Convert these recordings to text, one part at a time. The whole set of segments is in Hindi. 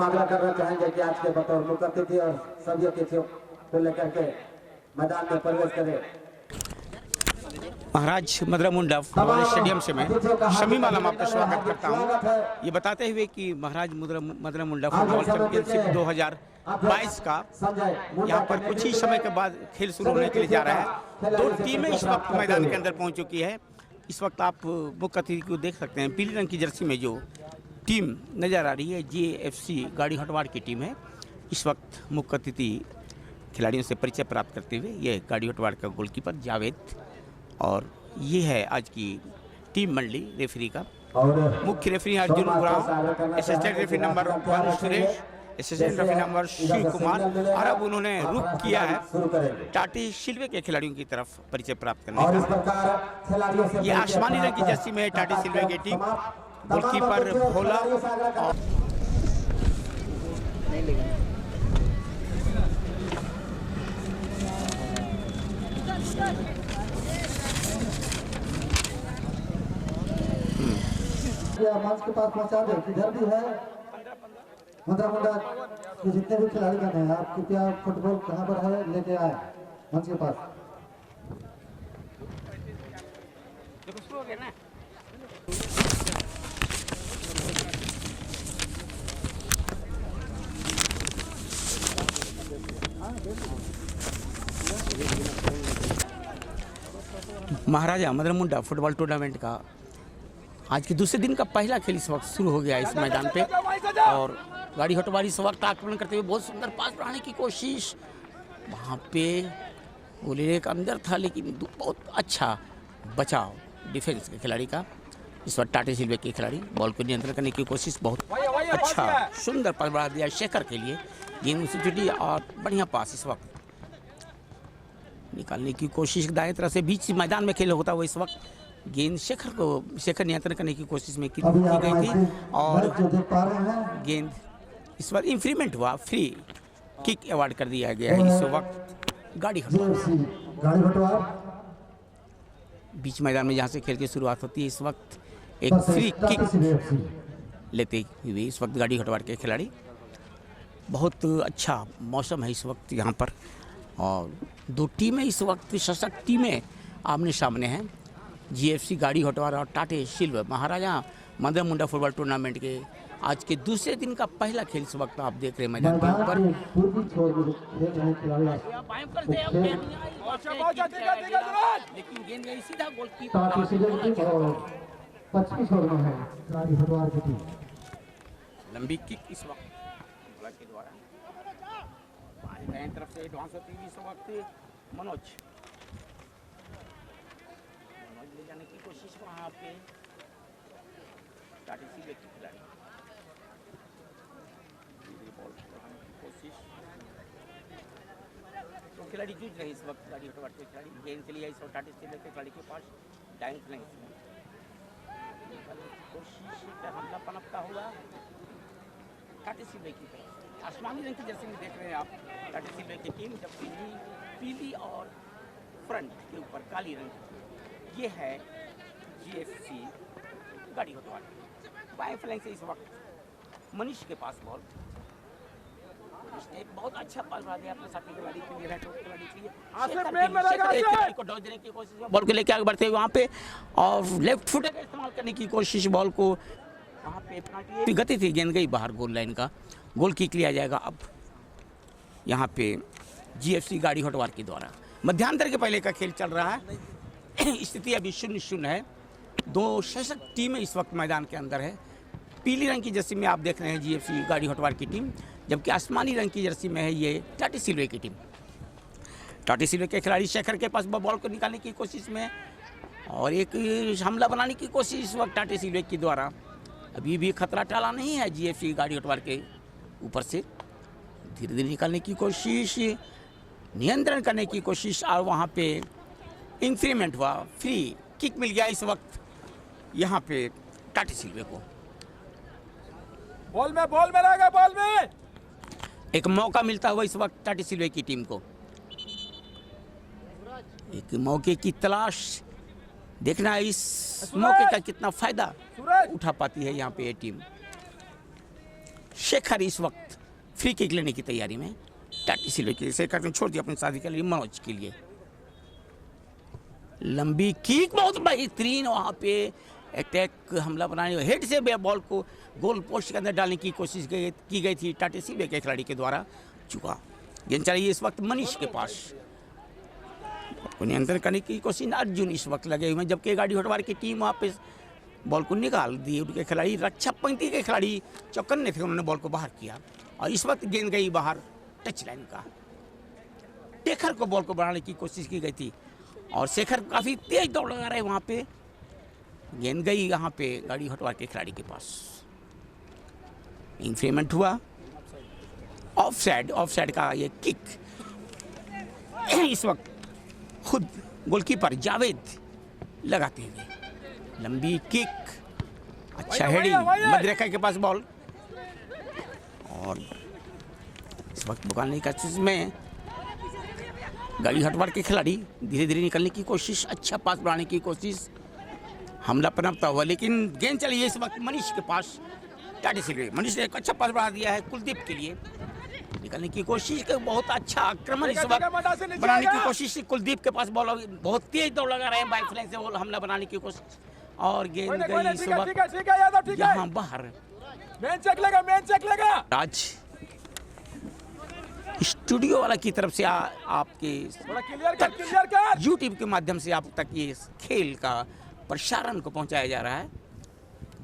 आग्रह करना चाहेंगे कि आज के बतौर मुख्य अतिथि और सभी अतिथियों को लेकर के मैदान में प्रवेश करें। महाराज मदरा मुंडा फुटबॉल स्टेडियम से मैं शमीम आलम आपका स्वागत करता हूं। ये बताते हुए कि महाराज मदरा मुंडा फुटबॉल चैंपियनशिप 2022 का यहां पर कुछ ही समय के बाद खेल शुरू होने के लिए जा रहा है। दो टीमें इस वक्त मैदान के अंदर पहुंच चुकी है। इस वक्त आप मुख्य अतिथि को देख सकते हैं, पीली रंग की जर्सी में जो टीम नज़र आ रही है JFC गाड़ी हटवाड़ की टीम है। इस वक्त मुख्य अतिथि खिलाड़ियों से परिचय प्राप्त करते हुए ये गाड़ी हटवाड़ का गोलकीपर जावेद और ये है आज की टीम मंडली रेफरी का। मुख्य referee Arjun Oraon, assistant referee number 1 Suresh, assistant referee number Shiv Kumar. और अब उन्होंने रुख किया है टाटी शिल्वे के खिलाड़ियों की तरफ परिचय प्राप्त करने का। ये आसमानी रंग की जर्सी में है टाटी शिल्वे की टीम। गोलकीपर भोला और मंच के पास पहुंचा दे। इधर भी है मदरा मुंडा के जितने भी खिलाड़ी गण हैं, आप कृपया फुटबॉल कहाँ पर है लेके आए मंच के पास। महाराजा मदरा मुंडा फुटबॉल टूर्नामेंट का आज के दूसरे दिन का पहला खेल इस वक्त शुरू हो गया इस मैदान पे। और गाड़ी हटवाड़ी इस वक्त आक्रमण करते हुए बहुत सुंदर पास बढ़ाने की कोशिश। वहाँ पे गोली एक अंदर था लेकिन बहुत अच्छा बचाव डिफेंस के खिलाड़ी का। इस वक्त टाटे सिल्वे के खिलाड़ी बॉल को नियंत्रण करने की कोशिश, बहुत अच्छा सुंदर पास बढ़ा दिया शेखर के लिए। गेंद उसी जुटी और बढ़िया पास इस वक्त निकालने की कोशिश दाएं तरफ से बीच मैदान में खेल होता हुआ इस वक्त गेंद शेखर नियंत्रण करने की कोशिश में की गई थी और गेंद इस बार इंफ्रीमेंट हुआ, फ्री किक अवार्ड कर दिया गया है इस वक्त गाड़ी हटवाड़। बीच मैदान में जहां से खेल की शुरुआत होती है इस वक्त एक फ्री किक लेते हुए इस वक्त गाड़ी हटवाड़ के खिलाड़ी। बहुत अच्छा मौसम है इस वक्त यहाँ पर और दो टीमें इस वक्त सशक्त टीमें आमने सामने हैं। JFC गाड़ी हटवाड़ और टाटे शिल्वे महाराजा मदरा मुंडा फुटबॉल टूर्नामेंट के आज के दूसरे दिन का पहला खेल इस वक्त आप देख रहे हैं मैदान के ऊपर। लेकिन गेंद गई सीधा लंबी किक इस वक्त के द्वारा तरफ से एडवांस होती है इस वक्त मनोज ले जाने की कोशिश वहाँ पे टाटी सिल्वे की खिलाड़ी बॉल बढ़ाने की कोशिश। तो खिलाड़ी जूझ रहे इस वक्त गाड़ी हटवाड़ के खिलाड़ी। गेंद के लिए इस वक्त टाटी सिल्वे के खिलाड़ी के पास डाइन फ्लैंक कोशिश का हमला पनपता हुआ टाटी सिल्वे की तरफ। आसमानी रंग की जर्सी में देख रहे हैं आप टाटी सिल्वे की टीम, जबकि पीली और फ्रंट के ऊपर काली रंग ये है JFC गाड़ी हटवाड़। बाएं फ्लैंक से इस वक्त मनीष के पास बॉल, एक बहुत अच्छा पास बढ़ा दिया अपने साथी खिलाड़ी के लिए को डॉज देने की कोशिश, बॉल को लेकर आगे बढ़ते हुए वहाँ पे और लेफ्ट फुट का इस्तेमाल करने की कोशिश। बॉल को वहाँ पे गति थी, गेंद गई बाहर गोल लाइन का, गोल किक लिया जाएगा अब यहाँ पे JFC गाड़ी हटवाड़ के द्वारा। मध्यांतर के पहले का खेल चल रहा है, स्थिति अभी 0-0 है। दो सशक्त टीमें इस वक्त मैदान के अंदर है। पीली रंग की जर्सी में आप देख रहे हैं JFC गाड़ी हटवाड़ की टीम, जबकि आसमानी रंग की जर्सी में है ये टाटी सिल्वे की टीम। टाटी सिल्वे के खिलाड़ी शेखर के पास बॉल को निकालने की कोशिश में और एक हमला बनाने की कोशिश इस वक्त टाटी सिल्वे के द्वारा। अभी भी खतरा टाला नहीं है JFC गाड़ी हटवाड़ के ऊपर से। धीरे धीरे निकालने की कोशिश, नियंत्रण करने की कोशिश और वहाँ पे इंक्रीमेंट हुआ, फ्री किक मिल गया इस वक्त यहाँ पे टाटी सिल्वे को। बॉल में रहेगा, बॉल में एक मौका मिलता हुआ इस वक्त टाटी सिल्वे की टीम को। एक मौके की तलाश, देखना है इस मौके का कितना फायदा उठा पाती है यहाँ पे ये टीम। शेखर इस वक्त फ्री किक लेने की तैयारी में। टाटी सिल्वे के शेखर ने छोड़ दिया अपनी साथी के लिए मनोज के लिए। लंबी किक बहुत बेहतरीन, वहाँ पे अटैक हमला बनाने हेड से बॉल को गोल पोस्ट के अंदर डालने की कोशिश की गई थी टाटी सिल्वे के खिलाड़ी के द्वारा। चुका गेंद चली इस वक्त मनीष के पास, को नियंत्रण करने की कोशिश अर्जुन इस वक्त लगे हुए हैं, जबकि गाड़ी हटवार की टीम वहाँ पे बॉल को निकाल दी। उनके खिलाड़ी रक्षा पंक्ति के खिलाड़ी चौकन्ने थे, उन्होंने बॉल को बाहर किया और इस वक्त गेंद गई बाहर टच लाइन का। शेखर को बॉल को बढ़ाने की कोशिश की गई थी और शेखर काफ़ी तेज दौड़ लगा रहे वहाँ पे। गेंद गई यहाँ पे गाड़ी हटवार के खिलाड़ी के पास। इंफ्रीमेंट हुआ, ऑफ साइड का ये किक इस वक्त खुद गोलकीपर जावेद लगाते हुए। लंबी किक, अच्छा हेडिंग, मध्यरेखा के पास बॉल और इस वक्त बुकाने का चीज में गाड़ी हटवार के खिलाड़ी धीरे धीरे निकलने की कोशिश, अच्छा पास बढ़ाने की कोशिश, हमला पनपता हुआ, लेकिन गेंद चली है इस वक्त मनीष के पास। टाटी सिल्वे, मनीष ने एक अच्छा पास बढ़ा दिया है कुलदीप के लिए, निकलने की कोशिश के बहुत अच्छा आक्रमण इस वक्त बनाने की कोशिश। कुलदीप के पास बॉल बहुत तेज दौड़ लगा रहे हैं, बाइक फ्लैंक से बॉल हमला बनाने की कोशिश और गेंद गई इस वक्त यहाँ बाहर। मैन चेक लेगा। आज स्टूडियो वाला की तरफ से आपके यूट्यूब के माध्यम से आप तक ये खेल का प्रसारण को पहुंचाया जा रहा है।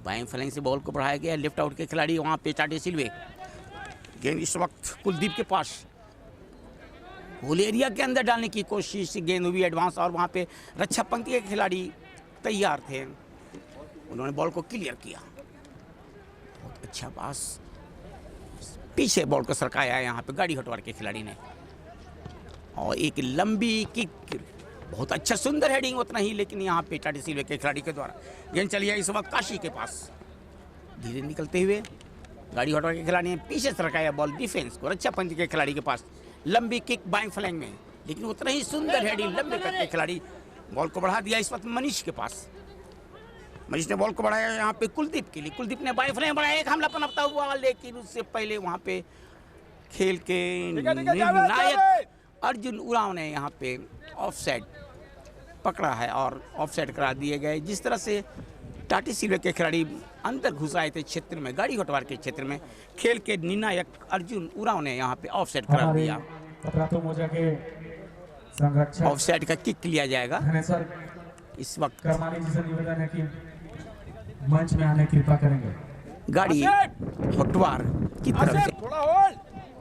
बाएं फ्लैंक से बॉल को बढ़ाया गया, लेफ्ट आउट के खिलाड़ी वहां पे टाटी सिल्वे। गेंद इस वक्त कुलदीप के पास, गोल एरिया के अंदर डालने की कोशिश, गेंद हुई एडवांस और वहां पे रक्षा पंक्ति के खिलाड़ी तैयार थे, उन्होंने बॉल को क्लियर किया। बहुत अच्छा पास, पीछे बॉल को सरकाया यहाँ पे गाड़ी हटवार के खिलाड़ी ने और एक लंबी किक, बहुत अच्छा सुंदर हेडिंग उतना ही, लेकिन यहाँ पे टाटी सिल्वे के खिलाड़ी के द्वारा गेंद चली है इस वक्त काशी के पास। धीरे निकलते हुए गाड़ी हटवार के खिलाड़ी ने पीछे सरकाया बॉल डिफेंस को, रक्षा पंक्ति के खिलाड़ी के पास। लंबी किक बाएं फ्लैंक में, लेकिन उतना ही सुंदर हेडिंग लंबे करके खिलाड़ी बॉल को बढ़ा दिया इस वक्त मनीष के पास। मनीष ने बॉल को बढ़ाया यहाँ पे कुलदीप के लिए, कुलदीप ने बाएं फ्लैंक बढ़ाया, एक हमला पनपता हुआ, लेकिन उससे पहले वहाँ पे खेल के निर्णायक अर्जुन उरांव ने यहाँ पे ऑफसाइड पकड़ा है और ऑफसाइड करा दिए गए। जिस तरह से टाटी सिल्वे के खिलाड़ी अंदर घुस आए थे क्षेत्र में, गाड़ी हटवार के क्षेत्र में, खेल के निर्णायक अर्जुन उरांव ने यहाँ पे ऑफसाइड करा दिया। ऑफसाइड का किक लिया जाएगा इस वक्त। निवेदन है कि मंच में आने कृपा करेंगे। गाड़ी हटवार की तरफ से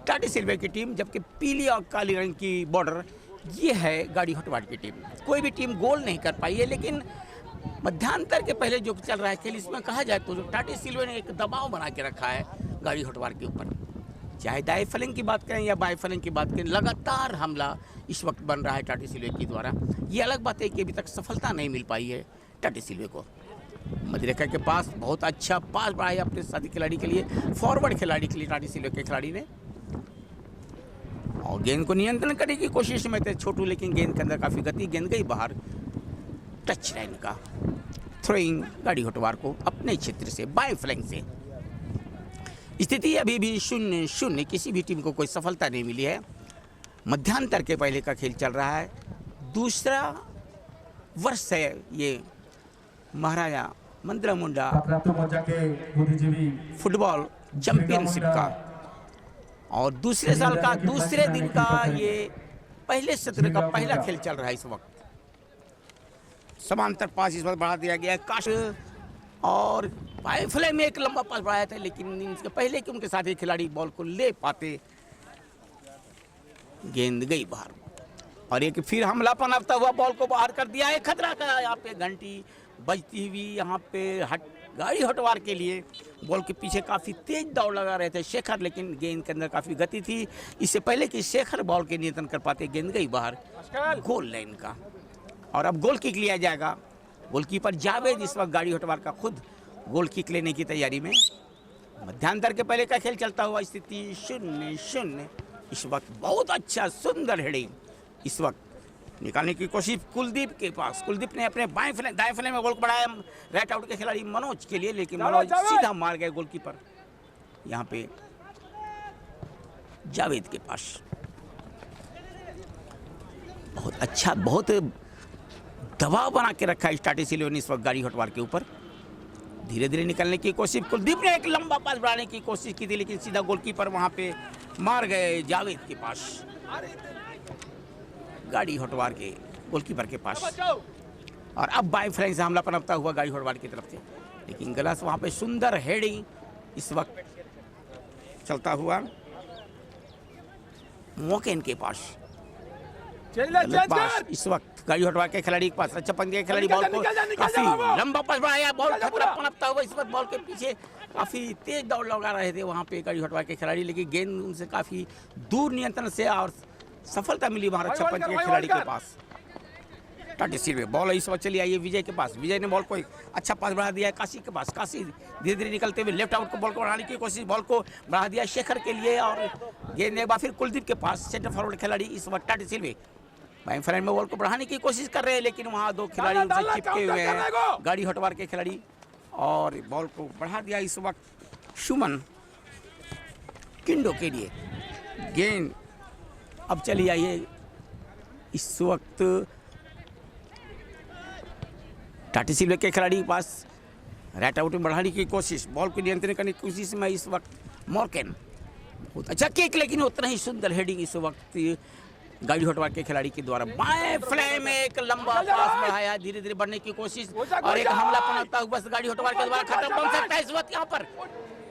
टाटी सिल्वे की टीम, जबकि पीली और काली रंग की बॉर्डर ये है गाड़ी हटवार की टीम। कोई भी टीम गोल नहीं कर पाई है, लेकिन मध्यांतर के पहले जो चल रहा है खेल, इसमें कहा जाए तो टाटी सिल्वे ने एक दबाव बना के रखा है गाड़ी हटवार के ऊपर। चाहे दाएं फ्लैंक की बात करें या बाएं फ्लैंक की बात करें, लगातार हमला इस वक्त बन रहा है टाटी सिल्वे के द्वारा। ये अलग बात है कि अभी तक सफलता नहीं मिल पाई है टाटी सिल्वे को। मध्यरेखा के पास बहुत अच्छा पास बढ़ाया अपने साथी खिलाड़ी के लिए, फॉरवर्ड खिलाड़ी के लिए टाटी सिल्वे के खिलाड़ी ने, और गेंद को नियंत्रण करने की कोशिश में थे छोटू, लेकिन गेंद के अंदर काफ़ी गति, गेंद गई बाहर टच लाइन का। थ्रोइंग गाड़ी हटवार को अपने क्षेत्र से बाएं फ्लैंक से। स्थिति अभी भी 0-0, किसी भी टीम को कोई सफलता नहीं मिली है। मध्यांतर के पहले का खेल चल रहा है, दूसरा वर्ष है ये महाराजा मंदिरा मुंडा फुटबॉल चैंपियनशिप का, और दूसरे साल का दूसरे दिन का ये पहले सत्र का पहला खेल चल रहा है इस वक्त। समांतर पास इस वक्त बढ़ा दिया गया है काश, और बाएं फ्लैंक में एक लंबा पास बढ़ाया था, लेकिन इसके पहले कि उनके साथी खिलाड़ी बॉल को ले पाते, गेंद गई बाहर और एक फिर हमला पनपता हुआ बॉल को बाहर कर दिया है। खतरा का यहाँ पे घंटी बजती हुई यहाँ पे गाड़ी हटवार के लिए बॉल के पीछे काफ़ी तेज दौड़ लगा रहे थे शेखर, लेकिन गेंद के अंदर काफ़ी गति थी। इससे पहले कि शेखर बॉल के नियंत्रण कर पाते, गेंद गई बाहर गोल लाइन का, और अब गोल किक लिया जाएगा। गोलकीपर जावेद इस वक्त गाड़ी हटवार का खुद गोल किक लेने की तैयारी में। मध्यांतर के पहले का खेल चलता हुआ, स्थिति 0-0 इस वक्त। बहुत अच्छा सुंदर हेडिंग इस वक्त निकालने की कोशिश कुलदीप के पास। कुलदीप ने अपने दाएं फ्लैंक में बॉल को बढ़ाया राइट आउट के खिलाड़ी मनोज के लिए, लेकिन मनोज सीधा मार गए गोलकीपर। यहाँ पे जावेद के पास। बहुत अच्छा, बहुत दबाव बना के रखा है टाटी सिल्वे ने इस वक्त गाड़ी हटवार के ऊपर। धीरे धीरे निकलने की कोशिश, कुलदीप ने एक लंबा पास बढ़ाने की कोशिश की थी लेकिन सीधा गोलकीपर वहां पे मार गए जावेद के पास, गाड़ी हटवार के गोलकीपर के पास। और अब बाई फ्लैंक से हमला पनपता हुआ गाड़ी हटवार की तरफ से, लेकिन गलत वहां पे सुंदर हेडिंग इस वक्त चलता हुआ मोकेन के पास। पास इस वक्त गाड़ी हटवा के खिलाड़ी के पास, अच्छा पंद्या के खिलाड़ी बॉल को काफी लंबा पास बढ़ाया, बॉल खतरा पनपता हुआ इस वक्त बॉल के पीछे काफी तेज दौड़ लगा रहे थे वहां पे गाड़ी हटवा के खिलाड़ी, लेकिन गेंद उनसे काफी दूर नियंत्रण से और सफलता मिली वहां अच्छा पंद्या के खिलाड़ी के पास। टाटी सिल्वे बॉल इस वक्त चली आई है विजय के पास, विजय ने बॉल को अच्छा पास बढ़ा दिया है काशी के पास। काशी धीरे धीरे निकलते हुए लेफ्ट आउट को बॉल को बढ़ाने की कोशिश, बॉल को बढ़ा दिया शेखर के लिए और गेंद एक बार फिर कुलदीप के पास। सेंटर फॉरवर्ड खिलाड़ी इस वक्त टाटी सिल्वे फ्रंट में बॉल को बढ़ाने की कोशिश कर रहे हैं, लेकिन वहां दो खिलाड़ी उनसे चिपके हुए हैं गाड़ी हटवार के खिलाड़ी, और बॉल को बढ़ा दिया इस वक्त सुमन किंडो के लिए। गेंद अब चली आई है इस वक्त टाटी सिल्वे के खिलाड़ी के पास, राइट आउट में बढ़ाने की कोशिश, बॉल को नियंत्रण करने की कोशिश में इस वक्त मोर्केन बहुत अच्छा किक, लेकिन उतना ही सुंदर हेडिंग इस वक्त गाड़ी हटवा के खिलाड़ी के द्वारा। बाएं फ्लैंक में एक लंबा पास बढ़ाया, धीरे धीरे बढ़ने की कोशिश और एक हमला पनपता हुआ बस गाड़ी हटवा के द्वारा खतरा बन सकता है इस वक्त यहाँ पर,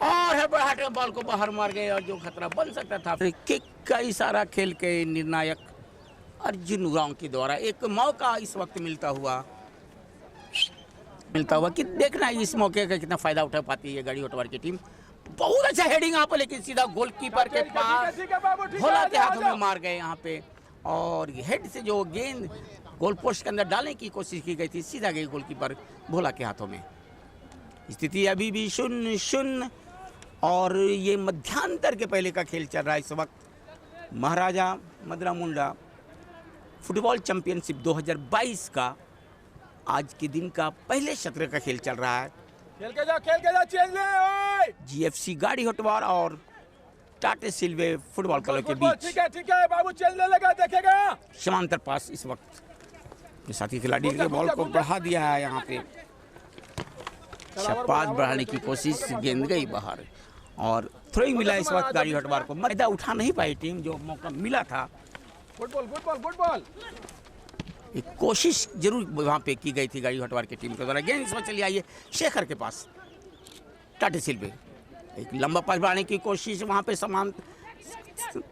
और हड़बड़ाहट में बॉल को बाहर मार गए और जो खतरा बन सकता था। किक का इशारा खेल के निर्णायक अर्जुन उरांव के द्वारा एक मौका इस वक्त मिलता हुआ कि देखना इस मौके का कितना फायदा उठा पाती है गाड़ी हटवार की टीम। बहुत अच्छा हेडिंग यहाँ पर, लेकिन सीधा गोलकीपर के पास भोला के हाथों में मार गए यहाँ पे, और हेड से जो गेंद गोल पोस्ट के अंदर डालने की कोशिश की गई थी सीधा गई गोलकीपर भोला के हाथों में। स्थिति अभी भी 0-0 और ये मध्यांतर के पहले का खेल चल रहा है इस वक्त। महाराजा मदरा मुंडा फुटबॉल चैंपियनशिप 2022 का आज के दिन का पहले सत्र का खेल चल रहा है। खेल के जा चेंज ले ओए। जीएफसी गाड़ी हटवार और टाटे सिल्वे फुटबॉल क्लब के बीच ठीक है बाबू, चेंज ले लगा देखेगा। समांतर पास इस वक्त साथी खिलाड़ी के बॉल को बढ़ा दिया है यहाँ पे, पास बढ़ाने की कोशिश, गेंद गई बाहर और थ्रोइंग मिला इस वक्त गाड़ी हटवार को। फायदा उठा नहीं पाई टीम, जो मौका मिला था। फुटबॉल एक कोशिश जरूर वहाँ पे की गई थी गाड़ी हटवार की टीम के द्वारा। गेंद इस वक्त चली आई है शेखर के पास, टाटे सिल्वे एक लंबा पास बढ़ाने की कोशिश, वहाँ पे समान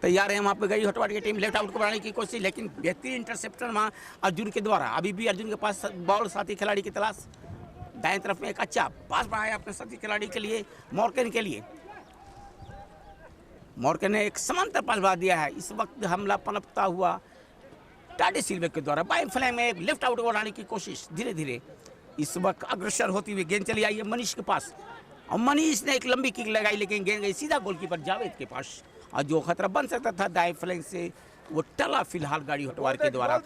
तैयार है वहाँ पे गाड़ी हटवार की टीम। लेफ्ट आउट को बढ़ाने की कोशिश, लेकिन बेहतरीन इंटरसेप्टर वहाँ अर्जुन के द्वारा। अभी भी अर्जुन के पास बॉल साथी खिलाड़ी की तलाश, दाएं तरफ में एक अच्छा पास बढ़ाया अपने साथी खिलाड़ी के लिए मोर्केन के लिए। मोर्केन ने एक समांतर पास बढ़ा दिया है। इस वक्त हमला पनपता हुआ टाटे सिल्वे के द्वारा। बाएं फ्लैंक में एक लेफ्ट आउट बढ़ाने की कोशिश, धीरे धीरे इस वक्त अग्रसर होती हुई गेंद चली आई है मनीष के पास, और मनीष ने एक लंबी किक लगाई, लेकिन गेंद गई सीधा गोलकीपर जावेद के पास, और जो खतरा बन सकता था दाएं फ्लैंक से वो टला फिलहाल गाड़ी हटवार के द्वारा।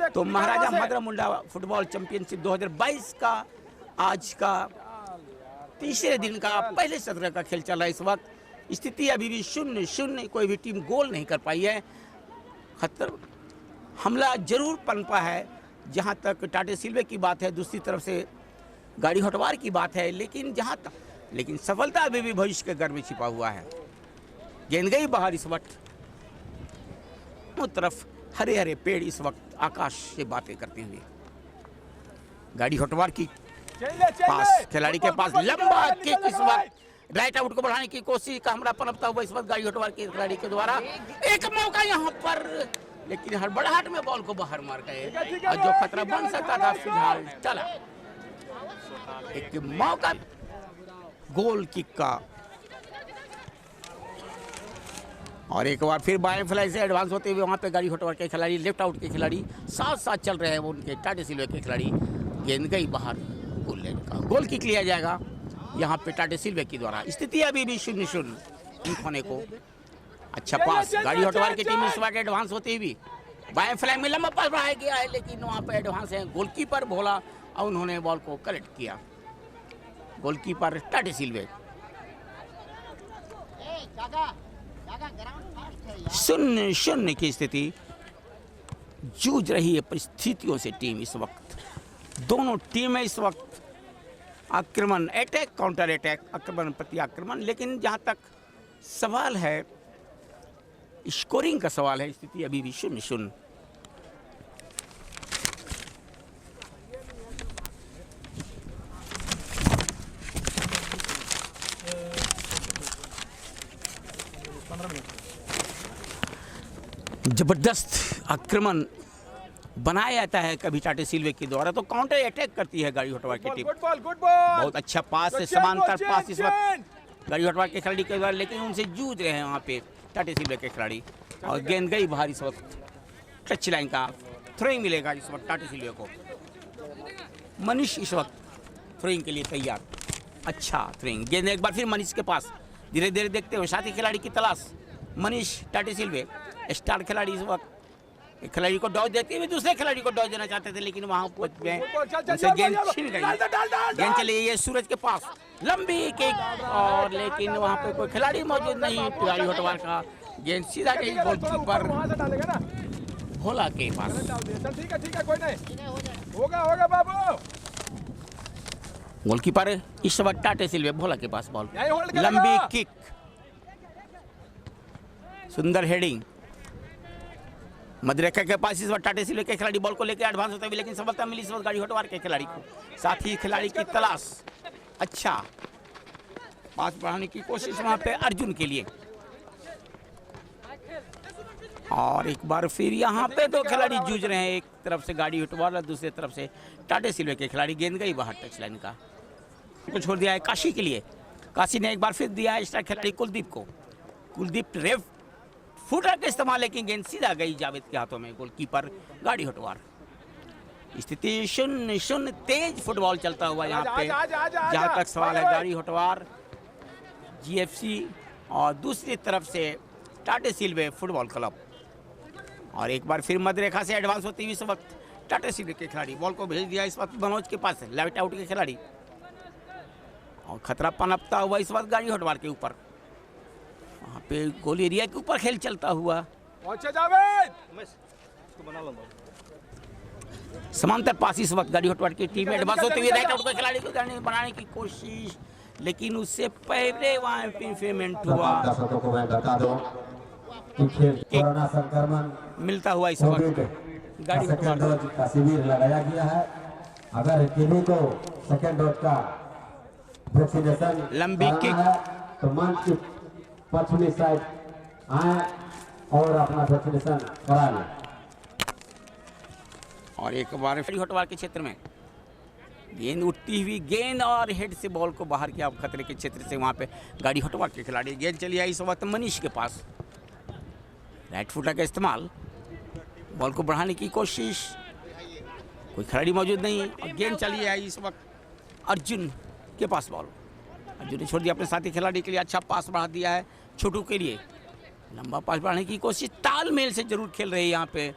तो महाराजा मदरा मुंडा फुटबॉल चैंपियनशिप 2022 का आज का तीसरे दिन का पहले सत्र का खेल चल रहा है इस वक्त। स्थिति अभी भी 0-0, कोई भी टीम गोल नहीं कर पाई है। खतर हमला जरूर पनपा है जहां तक टाटे सिल्वे की बात है, दूसरी तरफ से गाड़ी हटवार की बात है, लेकिन सफलता अभी भी भविष्य के घर में छिपा हुआ है। गेंद गई बाहर इस वक्त, दोनों तरफ हरे हरे पेड़ इस वक्त आकाश से बातें करते हुए। गाड़ी हटवार की पास खिलाड़ी के पास लंबा किक इस वक्त राइट आउट को बढ़ाने की कोशिश का हमला पनपता हुआ इस वक्त गाड़ी हटवार के खिलाड़ी के द्वारा। एक मौका यहाँ पर, लेकिन हड़बड़ाहट में बॉल को बाहर मार गए और जो खतरा बन सकता था फिलहाल चला। एक मौका गोल किक का, और एक बार फिर बाएं फ्लैंक से एडवांस होते हुए वहां पे गाड़ी हटवार के खिलाड़ी, लेफ्ट आउट के खिलाड़ी साथ साथ चल रहे हैं वो उनके टाटे सिल्वे के खिलाड़ी। गेंद गई बाहर, गोल लाइन का गोल किक लिया जाएगा यहाँ पे टाटे सिल्वे के द्वारा। स्थिति अभी भी 0-0 होने को। अच्छा पास गाड़ी हटवार की टीम इस बार एडवांस होती हुई बाएं फ्लैंक में लंबा पास बढ़ाया गया है, लेकिन वहां पे एडवांस है गोलकीपर भोला और उन्होंने बॉल को कलेक्ट किया। गोलकीपर टाटे सिल्वे शून्य शून्य की स्थिति जूझ रही है परिस्थितियों से टीम इस वक्त। दोनों टीमें इस वक्त आक्रमण, अटैक, काउंटर अटैक, आक्रमण प्रति आक्रमण। लेकिन जहां तक सवाल है स्कोरिंग का सवाल है, स्थिति अभी भी 0-0। जबरदस्त आक्रमण बनाया जाता है कभी टाटे सिल्वे के द्वारा, तो काउंटर अटैक करती है गाड़ी हटवा की team. Good ball good ball. बहुत अच्छा पास है, समांतर पास इस वक्त गाड़ी हटवा के खिलाड़ी के द्वारा, लेकिन उनसे जूझ रहे हैं वहाँ पे टाटे सिल्वे के खिलाड़ी। और गेंद गई बाहर इस वक्त, टच लाइन का थ्रोइंग मिलेगा इस वक्त टाटे सिल्वे को। मनीष इस वक्त थ्रोइंग के लिए तैयार, अच्छा थ्रोइंग। गेंद एक बार फिर मनीष के पास, धीरे धीरे देखते हुए साथी खिलाड़ी की तलाश। मनीष टाटे सिल्वे स्टार खिलाड़ी इस वक्त एक खिलाड़ी को डॉज देते हुए दूसरे खिलाड़ी को डॉज देना चाहते थे, लेकिन वहां पहुंच गए, उनसे गेंद छीन गई। गेंद चली गई है सूरज के पास, लंबी किक, और लेकिन वहां पे कोई खिलाड़ी मौजूद नहीं गाड़ी हटवार का। गेंद सीधा गई गोलकीपर भोला के पास। ठीक है कोई नहीं, होगा होगा बाबू। गोलकीपर इस वक्त टाटे सिल्वे भोला के पास बॉल, यही होल्ड करेगा। लंबी किक, सुंदर हेडिंग। मध्यरेखा के पास इस वक्त टाटे सिल्वे के खिलाड़ी बॉल को लेकर एडवांस होते हुए, लेकिन सफलता मिली इस वक्त गाड़ी हटवार के खिलाड़ी को। साथ ही खिलाड़ी की तलाश, अच्छा पास बढ़ाने की कोशिश वहां पे अर्जुन के लिए। और एक बार फिर यहाँ पे दो खिलाड़ी जूझ रहे हैं, एक तरफ से गाड़ी हटवार, दूसरी तरफ से टाटे सिल्वे के खिलाड़ी। गेंद गई बाहर टच लाइन का, को छोड़ दिया है काशी के लिए। काशी ने एक बार फिर दिया है स्टार खिलाड़ी कुलदीप को। कुलदीप रेफ फुटर का इस्तेमाल, लेकिन गेंद सीधा गई जावेद के हाथों में, गोलकीपर गाड़ी हटवार। स्थिति 0-0, तेज फुटबॉल चलता हुआ यहाँ पे। जहाँ तक सवाल है गाड़ी हटवार जीएफसी और दूसरी तरफ से टाटे सिल्वे फुटबॉल क्लब। और एक बार फिर मध्यरेखा से एडवांस होती हुई इस वक्त टाटे सिल्वे के खिलाड़ी बॉल को भेज दिया इस वक्त मनोज के पास, लेफ्ट आउट के खिलाड़ी। और खतरा पनपता हुआ इस वक्त गाड़ी हटवार के ऊपर, वहाँ पे गोल एरिया के ऊपर खेल चलता हुआ। समांतर पास इस वक्त गाड़ी हटवार की टीम एडवांस होते हुए राइट आउट के खिलाड़ी को बनाने की कोशिश, लेकिन उससे पहले वहाँ पे पेमेंट हुआ। कोरोना संक्रमण मिलता हुआ इस वक्त गाड़ी सेकेंड डोज का शिविर लगाया गया है। अगर किसी को सेकेंड डोज का वैक्सीनेशन लंबी किक है तो मंच की पश्चिमी साइड आए और अपना वैक्सीनेशन करा लें। और एक बार गाड़ी हटवार के क्षेत्र में गेंद उठती हुई, गेंद और हेड से बॉल को बाहर किया खतरे के क्षेत्र से। वहाँ पे गाड़ी हटवार के खिलाड़ी, गेंद चली आई इस वक्त मनीष के पास, राइट फुटर का इस्तेमाल, बॉल को बढ़ाने की कोशिश, कोई खिलाड़ी मौजूद नहीं। और गेंद चली आई इस वक्त अर्जुन के पास बॉल, अर्जुन ने छोड़ दिया अपने साथी खिलाड़ी के लिए। अच्छा पास बढ़ा दिया है छोटू के लिए, लंबा पास बढ़ाने की कोशिश, तालमेल से जरूर खेल रही है यहाँ पे,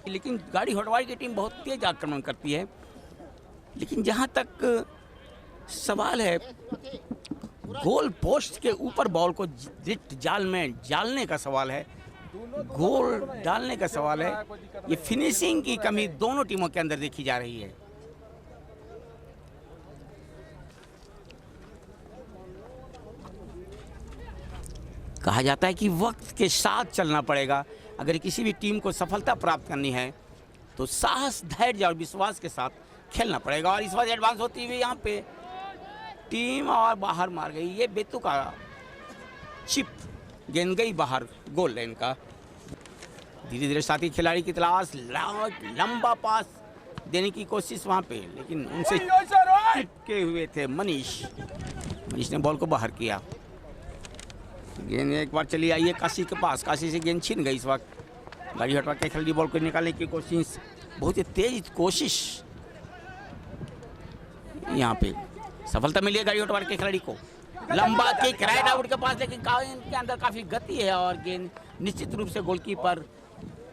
लेकिन गाड़ी हटवार की टीम बहुत तेज आक्रमण करती है। लेकिन जहाँ तक सवाल है गोल पोस्ट के ऊपर बॉल को जाल में डालने का सवाल है, गोल डालने का सवाल है। ये फिनिशिंग की कमी दोनों टीमों के अंदर देखी जा रही है। कहा जाता है कि वक्त के साथ चलना पड़ेगा। अगर किसी भी टीम को सफलता प्राप्त करनी है तो साहस, धैर्य और विश्वास के साथ खेलना पड़ेगा। और इस बार एडवांस होती हुई यहाँ पे टीम और बाहर मार गई, ये बेतुका चिप, गेंद गई बाहर गोल लाइन का। धीरे धीरे साथी खिलाड़ी की तलाश, लंबा पास देने की कोशिश वहाँ पे, लेकिन उनसे चिपके हुए थे मनीष। मनीष ने बॉल को बाहर किया, गेंद एक बार चली आई है काशी के पास, काशी से गेंद छीन गई इस वक्त। गाड़ी हटवा के खिलाड़ी बॉल को निकालने की कोशिश, बहुत ही तेज कोशिश, यहाँ पे सफलता मिली है गाड़ी हटवा के खिलाड़ी को। लंबा किक राइट आउट के पास, लेकिन इनके अंदर काफी गति है और गेंद निश्चित रूप से गोलकीपर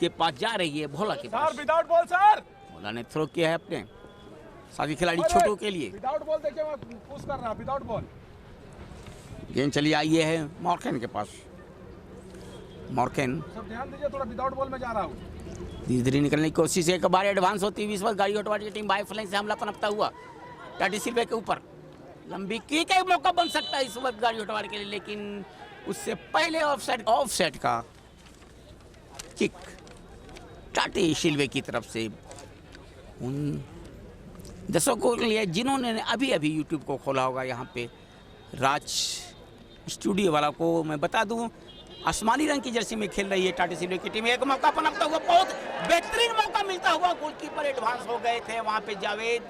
के पास जा रही है, भोला के पास। विदाउट बॉल सर, भोला ने थ्रो किया है अपने साथी खिलाड़ी छोटू के लिए। विदाउट बॉल देखिए, मैं पुश कर रहा हूं, विदाउट बॉल। गेंद चली आई है मॉर्कन के पास। मॉर्कन सब ध्यान दीजिए, थोड़ा विदाउट बॉल में जा रहा हूँ। धीरे धीरे निकलने की कोशिश, एक बार एडवांस होती हुई इस वक्त गाड़ी हटवा की टीम बाई फ्लैंक से हमला पनपता हुआ टाटी सिल्वे के ऊपर। लंबी किक का मौका बन सकता है इस वक्त गाड़ी हटवाने के लिए, लेकिन उससे पहले ऑफसेट का किक टाटी सिल्वे की तरफ से। उन दर्शकों के लिए जिन्होंने अभी अभी यूट्यूब को खोला होगा, यहाँ पे राज स्टूडियो वाला को मैं बता दूं, आसमानी रंग की जर्सी में खेल रही है टाटी सिल्वे की टीम। एक मौका पनपता हुआ, बहुत बेहतरीन मौका मिलता हुआ, गोलकीपर एडवांस हो गए थे वहाँ पे जावेद,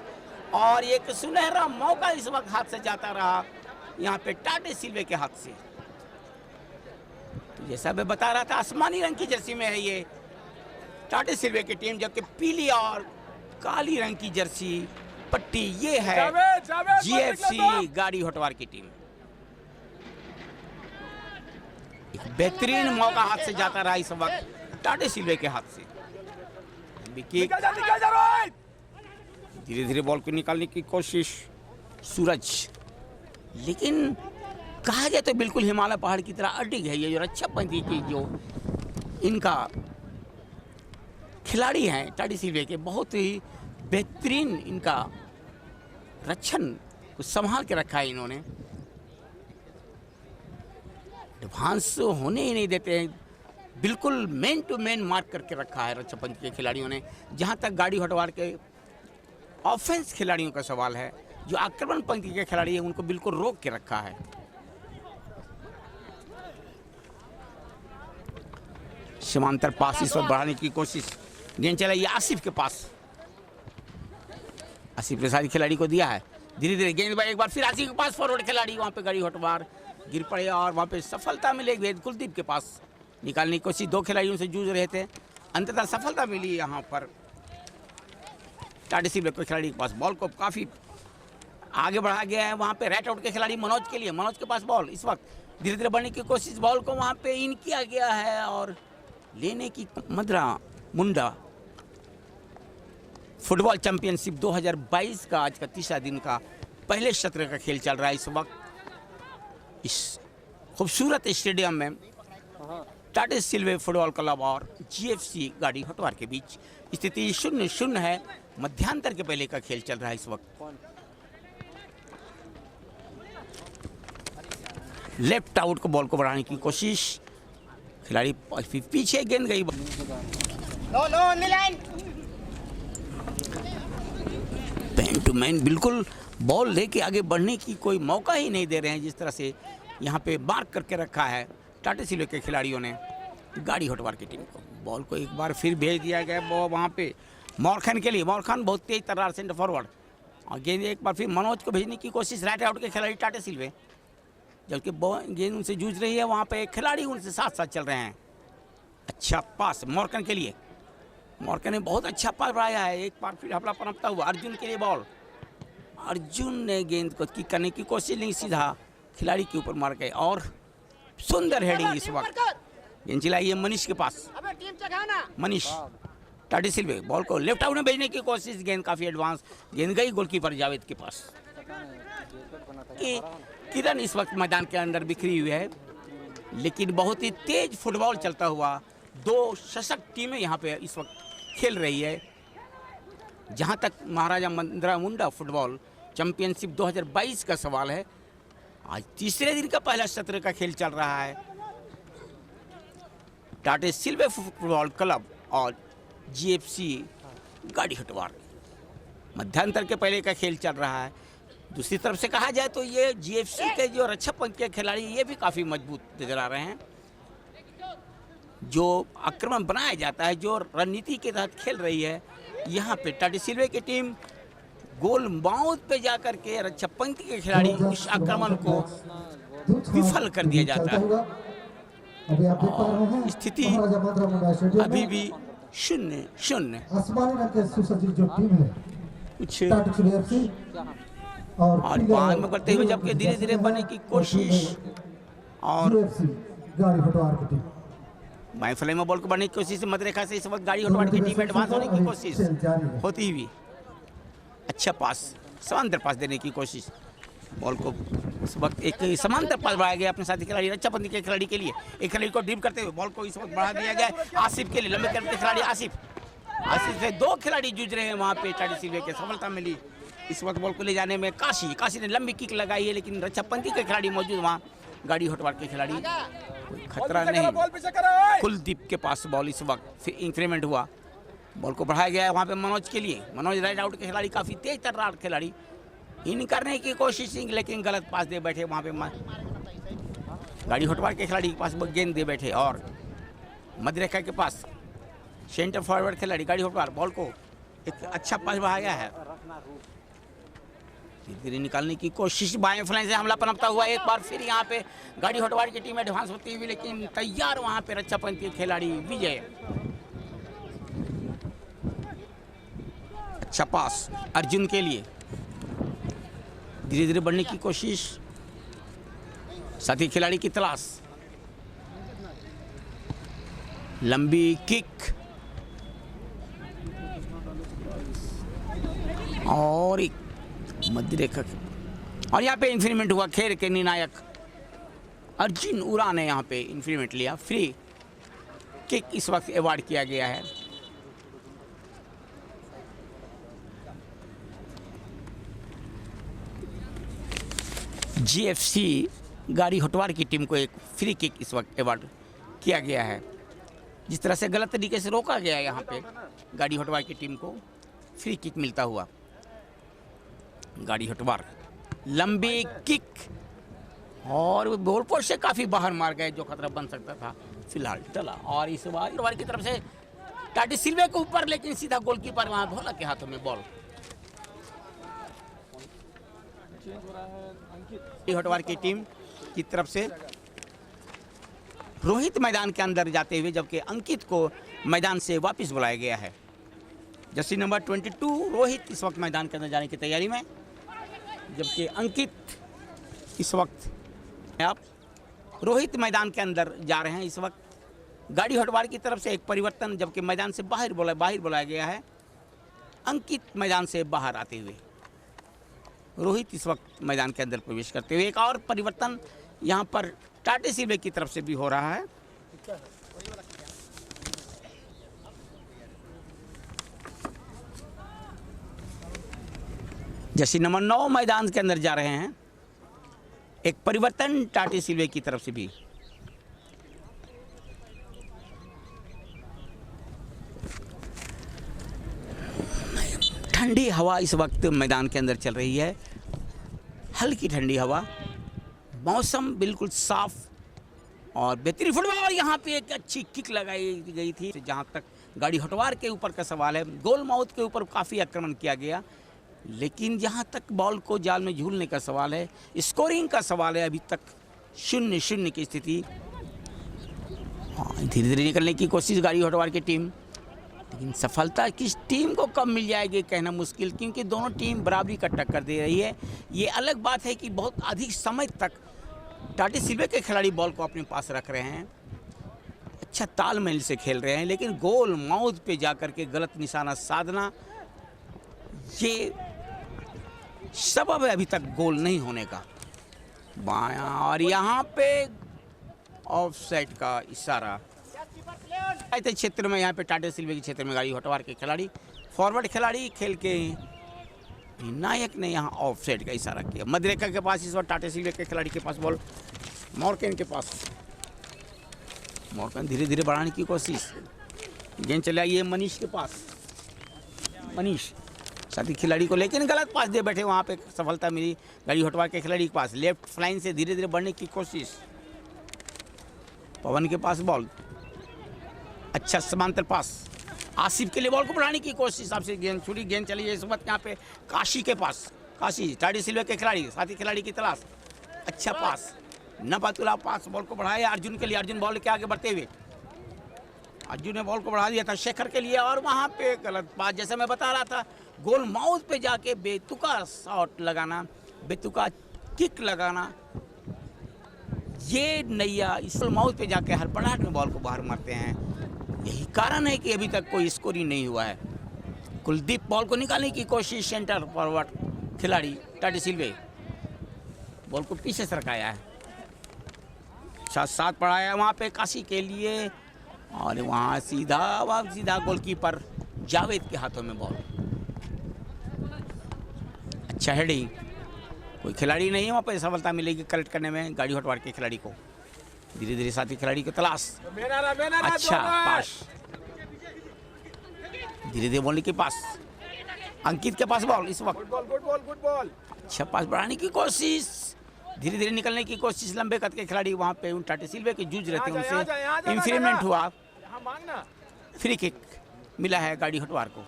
और एक सुनहरा मौका इस वक्त हाथ से जाता रहा यहाँ पे टाटी सिल्वे के हाथ से। तो जैसा मैं बता रहा था, आसमानी रंग की जर्सी में है ये टाटी सिल्वे की टीम, जबकि पीली और काली रंग की जर्सी पट्टी ये है जीएफसी गाड़ी हटवार की टीम। एक बेहतरीन मौका हाथ से जाता रहा इस वक्त टाटी सिल्वे के हाथ से। धीरे धीरे बॉल को निकालने की कोशिश सूरज, लेकिन कहा जाए तो बिल्कुल हिमालय पहाड़ की तरह अडिग है ये जो रक्षापंथी की जो इनका खिलाड़ी हैं टाटी सिल्वे के, बहुत ही बेहतरीन इनका रक्षण को संभाल के रखा है इन्होंने। एडवांस होने ही नहीं देते हैं, बिल्कुल मैन टू मैन मार्क करके रखा है रक्षापंथी के खिलाड़ियों ने। जहां तक गाड़ी हटवार के ऑफेंस खिलाड़ियों का सवाल है, जो आक्रमण पंक्ति के खिलाड़ी हैं उनको बिल्कुल रोक के रखा है। समांतर पास इस वक्त बढ़ाने की कोशिश, गेंद चलाई आसिफ के पास, आसिफ ने सारी खिलाड़ी को दिया है। धीरे धीरे गेंद एक बार फिर आसिफ के पास, फॉरवर्ड खिलाड़ी वहाँ पे गाड़ी हटवार गिर पड़े और वहाँ पे सफलता मिली गेंद कुलदीप के पास निकालने की कोशिश। दो खिलाड़ियों से जूझ रहे थे, अंततः सफलता मिली यहाँ पर टाटी सिल्वे के खिलाड़ी के पास। बॉल को काफ़ी आगे बढ़ा गया है वहाँ पे राइट आउट के खिलाड़ी मनोज के लिए। मनोज के पास बॉल इस वक्त धीरे धीरे बढ़ने की कोशिश, बॉल को वहाँ पे इन किया गया है और लेने की। मदरा मुंडा फुटबॉल चैंपियनशिप 2022 का आज का तीसरा दिन का पहले सत्र का खेल चल रहा है इस वक्त। इस खूबसूरत स्टेडियम में टाटी सिल्वे फुटबॉल क्लब और जीएफसी गाड़ी हटवार के बीच स्थिति 0-0 है। मध्यांतर के पहले का खेल चल रहा है इस वक्त। लेफ्ट आउट को बॉल को बढ़ाने की कोशिश, खिलाड़ी पीछे गेंद गई। मैन टू मैन बिल्कुल बॉल लेके आगे बढ़ने की कोई मौका ही नहीं दे रहे हैं, जिस तरह से यहाँ पे मार्क करके रखा है टाटी सिल्वे के खिलाड़ियों ने गाड़ी हटवार की टीम को। बॉल को एक बार फिर भेज दिया गया वहाँ पे मॉर्कन के लिए। मॉर्कन बहुत तेज तर्रार सेंटर फॉरवर्ड, और गेंद एक बार फिर मनोज को भेजने की कोशिश, राइट आउट के खिलाड़ी टाटी सिल्वे, जबकि गेंद उनसे जूझ रही है वहाँ पे एक खिलाड़ी उनसे साथ साथ चल रहे हैं। अच्छा पास मॉर्कन के लिए, मॉर्कन ने बहुत अच्छा पास बढ़ाया है। एक बार फिर हमला पनपता हुआ अर्जुन के लिए बॉल, अर्जुन ने गेंद को किक करने की कोशिश, नहीं सीधा खिलाड़ी के ऊपर मार गए और सुंदर हेडिंग इस वक्त। गेंद चलाई है मनीष के पास, मनीष टाटी सिल्वे बॉल को लेफ्ट आउट में भेजने की कोशिश, गेंद काफी एडवांस, गेंद गई गोलकीपर जावेद के पास। किरण इस वक्त मैदान के अंदर बिखरी हुई है, लेकिन बहुत ही तेज फुटबॉल चलता हुआ दो सशक्त टीमें यहाँ पे इस वक्त खेल रही है। जहाँ तक महाराजा मंदरा मुंडा फुटबॉल चैंपियनशिप 2022 का सवाल है, आज तीसरे दिन का पहला सत्र का खेल चल रहा है। टाटी सिल्वे फुटबॉल क्लब और जीएफसी गाड़ी हटवार मध्यांतर के पहले का खेल चल रहा है। दूसरी तरफ से कहा जाए तो ये जीएफसी के जो रक्षक पंक्ति के खिलाड़ी ये भी काफ़ी मजबूत नजर आ रहे हैं। जो आक्रमण बनाया जाता है, जो रणनीति के तहत खेल रही है, यहाँ पे टाटी सिल्वे की टीम गोल माउथ पे जाकर के रक्षक पंक्ति के खिलाड़ी उस आक्रमण को विफल कर दिया जाता है। स्थिति अभी भी 0-0। आसमानी रंग के सुसज्जित जो टीम है कुछ टाटी सिल्वे और बाहर में करते हुए जबकि धीरे धीरे बनने की कोशिश, और गाड़ी हटवार की टीम बाएं फ्ले में बॉल को बढ़ने की कोशिश, मध्य रेखा से इस वक्त गाड़ी हटवार की टीम एडवांस होने की कोशिश होती हुई अच्छा पास, समांतर पास देने की कोशिश, बॉल को उस वक्त एक समांतर पास बढ़ाया गया अपने साथी खिलाड़ी रक्षाबंदी के खिलाड़ी के लिए। एक खिलाड़ी को ड्रिप करते हुए बॉल को इस वक्त बढ़ा दिया गया आसिफ के लिए। लंबे करते खिलाड़ी आसिफ से 2 खिलाड़ी जूझ रहे हैं वहाँ पे। टाटी सिल्वे के सफलता मिली इस वक्त बॉल को ले जाने में। काशी ने लंबी किक लगाई है, लेकिन रक्षापंथी के खिलाड़ी मौजूद वहाँ। गाड़ी हटवार के खिलाड़ी कोई खतरा नहीं। कुलदीप के पास बॉल इस वक्त इंक्रीमेंट हुआ, बॉल को बढ़ाया गया है वहाँ पे मनोज के लिए। मनोज राइट आउट के खिलाड़ी काफ़ी तेज तर्रार खिलाड़ी इन करने की कोशिश, लेकिन गलत पास दे बैठे वहाँ पे। गाड़ी हटवार के खिलाड़ी के पास गेंद दे बैठे और मध्य रेखा के पास सेंटर फॉरवर्ड खिलाड़ी गाड़ी हटवार बॉल को एक अच्छा पास बढ़ाया गया है। धीरे निकालने की कोशिश, बाएं फ्लैंक से हमला पनपता हुआ एक बार फिर यहाँ पे गाड़ी हटवार की टीम एडवांस होती हुई, लेकिन तैयार वहाँ पे रक्षापंथी खिलाड़ी विजय। अच्छा पास अर्जुन के लिए, धीरे धीरे बढ़ने की कोशिश, साथी खिलाड़ी की तलाश, लंबी किक और एक मध्य रेखा और यहाँ पे इंफ्रीमेंट हुआ। खेल के निर्णायक अर्जुन उरा ने यहाँ पे इंफ्रीमेंट लिया। फ्री किक इस वक्त अवार्ड किया गया है। जीएफसी गाड़ी हटवार की टीम को एक फ्री किक इस वक्त अवार्ड किया गया है। जिस तरह से गलत तरीके से रोका गया है यहाँ पे गाड़ी हटवार की टीम को फ्री किक मिलता हुआ। गाड़ी हटवार लंबी किक और गोल पोस्ट से काफ़ी बाहर मार गए, जो खतरा बन सकता था फिलहाल टला। और इस बार हटवार की तरफ से टाटी सिल्वे के ऊपर, लेकिन सीधा गोलकीपर वहाँ धोला के हाथों में बॉल। हटवार की टीम की तरफ से रोहित मैदान के अंदर जाते हुए, जबकि अंकित को मैदान से वापस बुलाया गया है। जर्सी नंबर 22 रोहित इस वक्त मैदान के अंदर जाने की तैयारी में, जबकि अंकित इस वक्त आप रोहित मैदान के अंदर जा रहे हैं। इस वक्त गाड़ी हटवार की तरफ से एक परिवर्तन, जबकि मैदान से बाहर बुलाया गया है अंकित मैदान से बाहर आते हुए। रोहित इस वक्त मैदान के अंदर प्रवेश करते हुए। एक और परिवर्तन यहाँ पर टाटी सिल्वे की तरफ से भी हो रहा है। जर्सी नंबर 9 मैदान के अंदर जा रहे हैं। एक परिवर्तन टाटी सिल्वे की तरफ से भी। ठंडी हवा इस वक्त मैदान के अंदर चल रही है, हल्की ठंडी हवा, मौसम बिल्कुल साफ और बेहतरीन फुटबॉल। यहाँ पे एक अच्छी किक लगाई गई थी। जहाँ तक गाड़ी हटवार के ऊपर का सवाल है, गोल माउथ के ऊपर काफ़ी आक्रमण किया गया, लेकिन जहाँ तक बॉल को जाल में झूलने का सवाल है, स्कोरिंग का सवाल है, अभी तक 0-0 की स्थिति। हाँ, धीरे धीरे निकलने की कोशिश गाड़ी हटवार की टीम, लेकिन सफलता किस टीम को कब मिल जाएगी कहना मुश्किल, क्योंकि दोनों टीम बराबरी का टक्कर दे रही है। ये अलग बात है कि बहुत अधिक समय तक टाटी सिल्वे के खिलाड़ी बॉल को अपने पास रख रहे हैं, अच्छा तालमेल से खेल रहे हैं, लेकिन गोल माउथ पे जाकर के गलत निशाना साधना, ये सबब है अभी तक गोल नहीं होने का। बायां और यहाँ पे ऑफसाइड का इशारा क्षेत्र में, यहाँ पे टाटा सिल्वे के क्षेत्र में गाड़ी हटवार के खिलाड़ी फॉरवर्ड खिलाड़ी खेल के नायक ने यहाँ ऑफसाइड का इशारा किया। मध्य रेखा के पास इस बार टाटा सिल्वे के खिलाड़ी के पास बॉल, मॉर्कन के पास। मॉर्कन धीरे धीरे बढ़ाने की कोशिश, गेंद चले आई है मनीष के पास। मनीष साथी खिलाड़ी को, लेकिन गलत पास दे बैठे, वहाँ पे सफलता मिली गाड़ी हटवार के खिलाड़ी के पास। लेफ्ट फ्लाइन से धीरे धीरे बढ़ने की कोशिश, पवन के पास बॉल, अच्छा समांतर पास, आसिफ के लिए बॉल को बढ़ाने की कोशिश, आपसे गेंद छुड़ी, गेंद चली है इस वक्त यहाँ पे काशी के पास। काशी टाटी सिल्वे के खिलाड़ी, साथी खिलाड़ी की तलाश, अच्छा पास, नपातुला पास, बॉल को बढ़ाया अर्जुन के लिए। अर्जुन बॉल के आगे बढ़ते हुए, अर्जुन ने बॉल को बढ़ा दिया था शेखर के लिए, और वहाँ पे गलत पास, जैसे मैं बता रहा था, गोल माउथ पे जाके बेतुका शॉट लगाना, बेतुका किक लगाना, ये नैया इस माउथ पे जाके हड़बड़ाहट में बॉल को बाहर मारते हैं। यही कारण है कि अभी तक कोई स्कोरिंग नहीं हुआ है। कुलदीप बॉल को निकालने की कोशिश, सेंटर फॉरवर्ड खिलाड़ी टाटी सिल्वे बॉल को पीछे सरकाया है, 7 पड़ा है वहाँ पे काशी के लिए, और वहाँ सीधा गोलकीपर जावेद के हाथों में बॉल। अच्छा हेडिंग, कोई खिलाड़ी नहीं है वहाँ पे, सफलता मिलेगी कलेक्ट करने में गाड़ी हटवार के खिलाड़ी को। धीरे धीरे साथी खिलाड़ी को तलाश, अच्छा पास, धीरे धीरे बॉल के पास, अंकित के पास बॉल इस वक्त, गुड बॉल। अच्छा पास बढ़ाने की कोशिश, धीरे धीरे निकलने की कोशिश, लंबे कद के खिलाड़ी वहाँ पे टाटी सिल्वे के जूझ रहते हैं, उनसे इंफ्रीमेंट हुआ, फ्री किक मिला है गाड़ी हटवार को।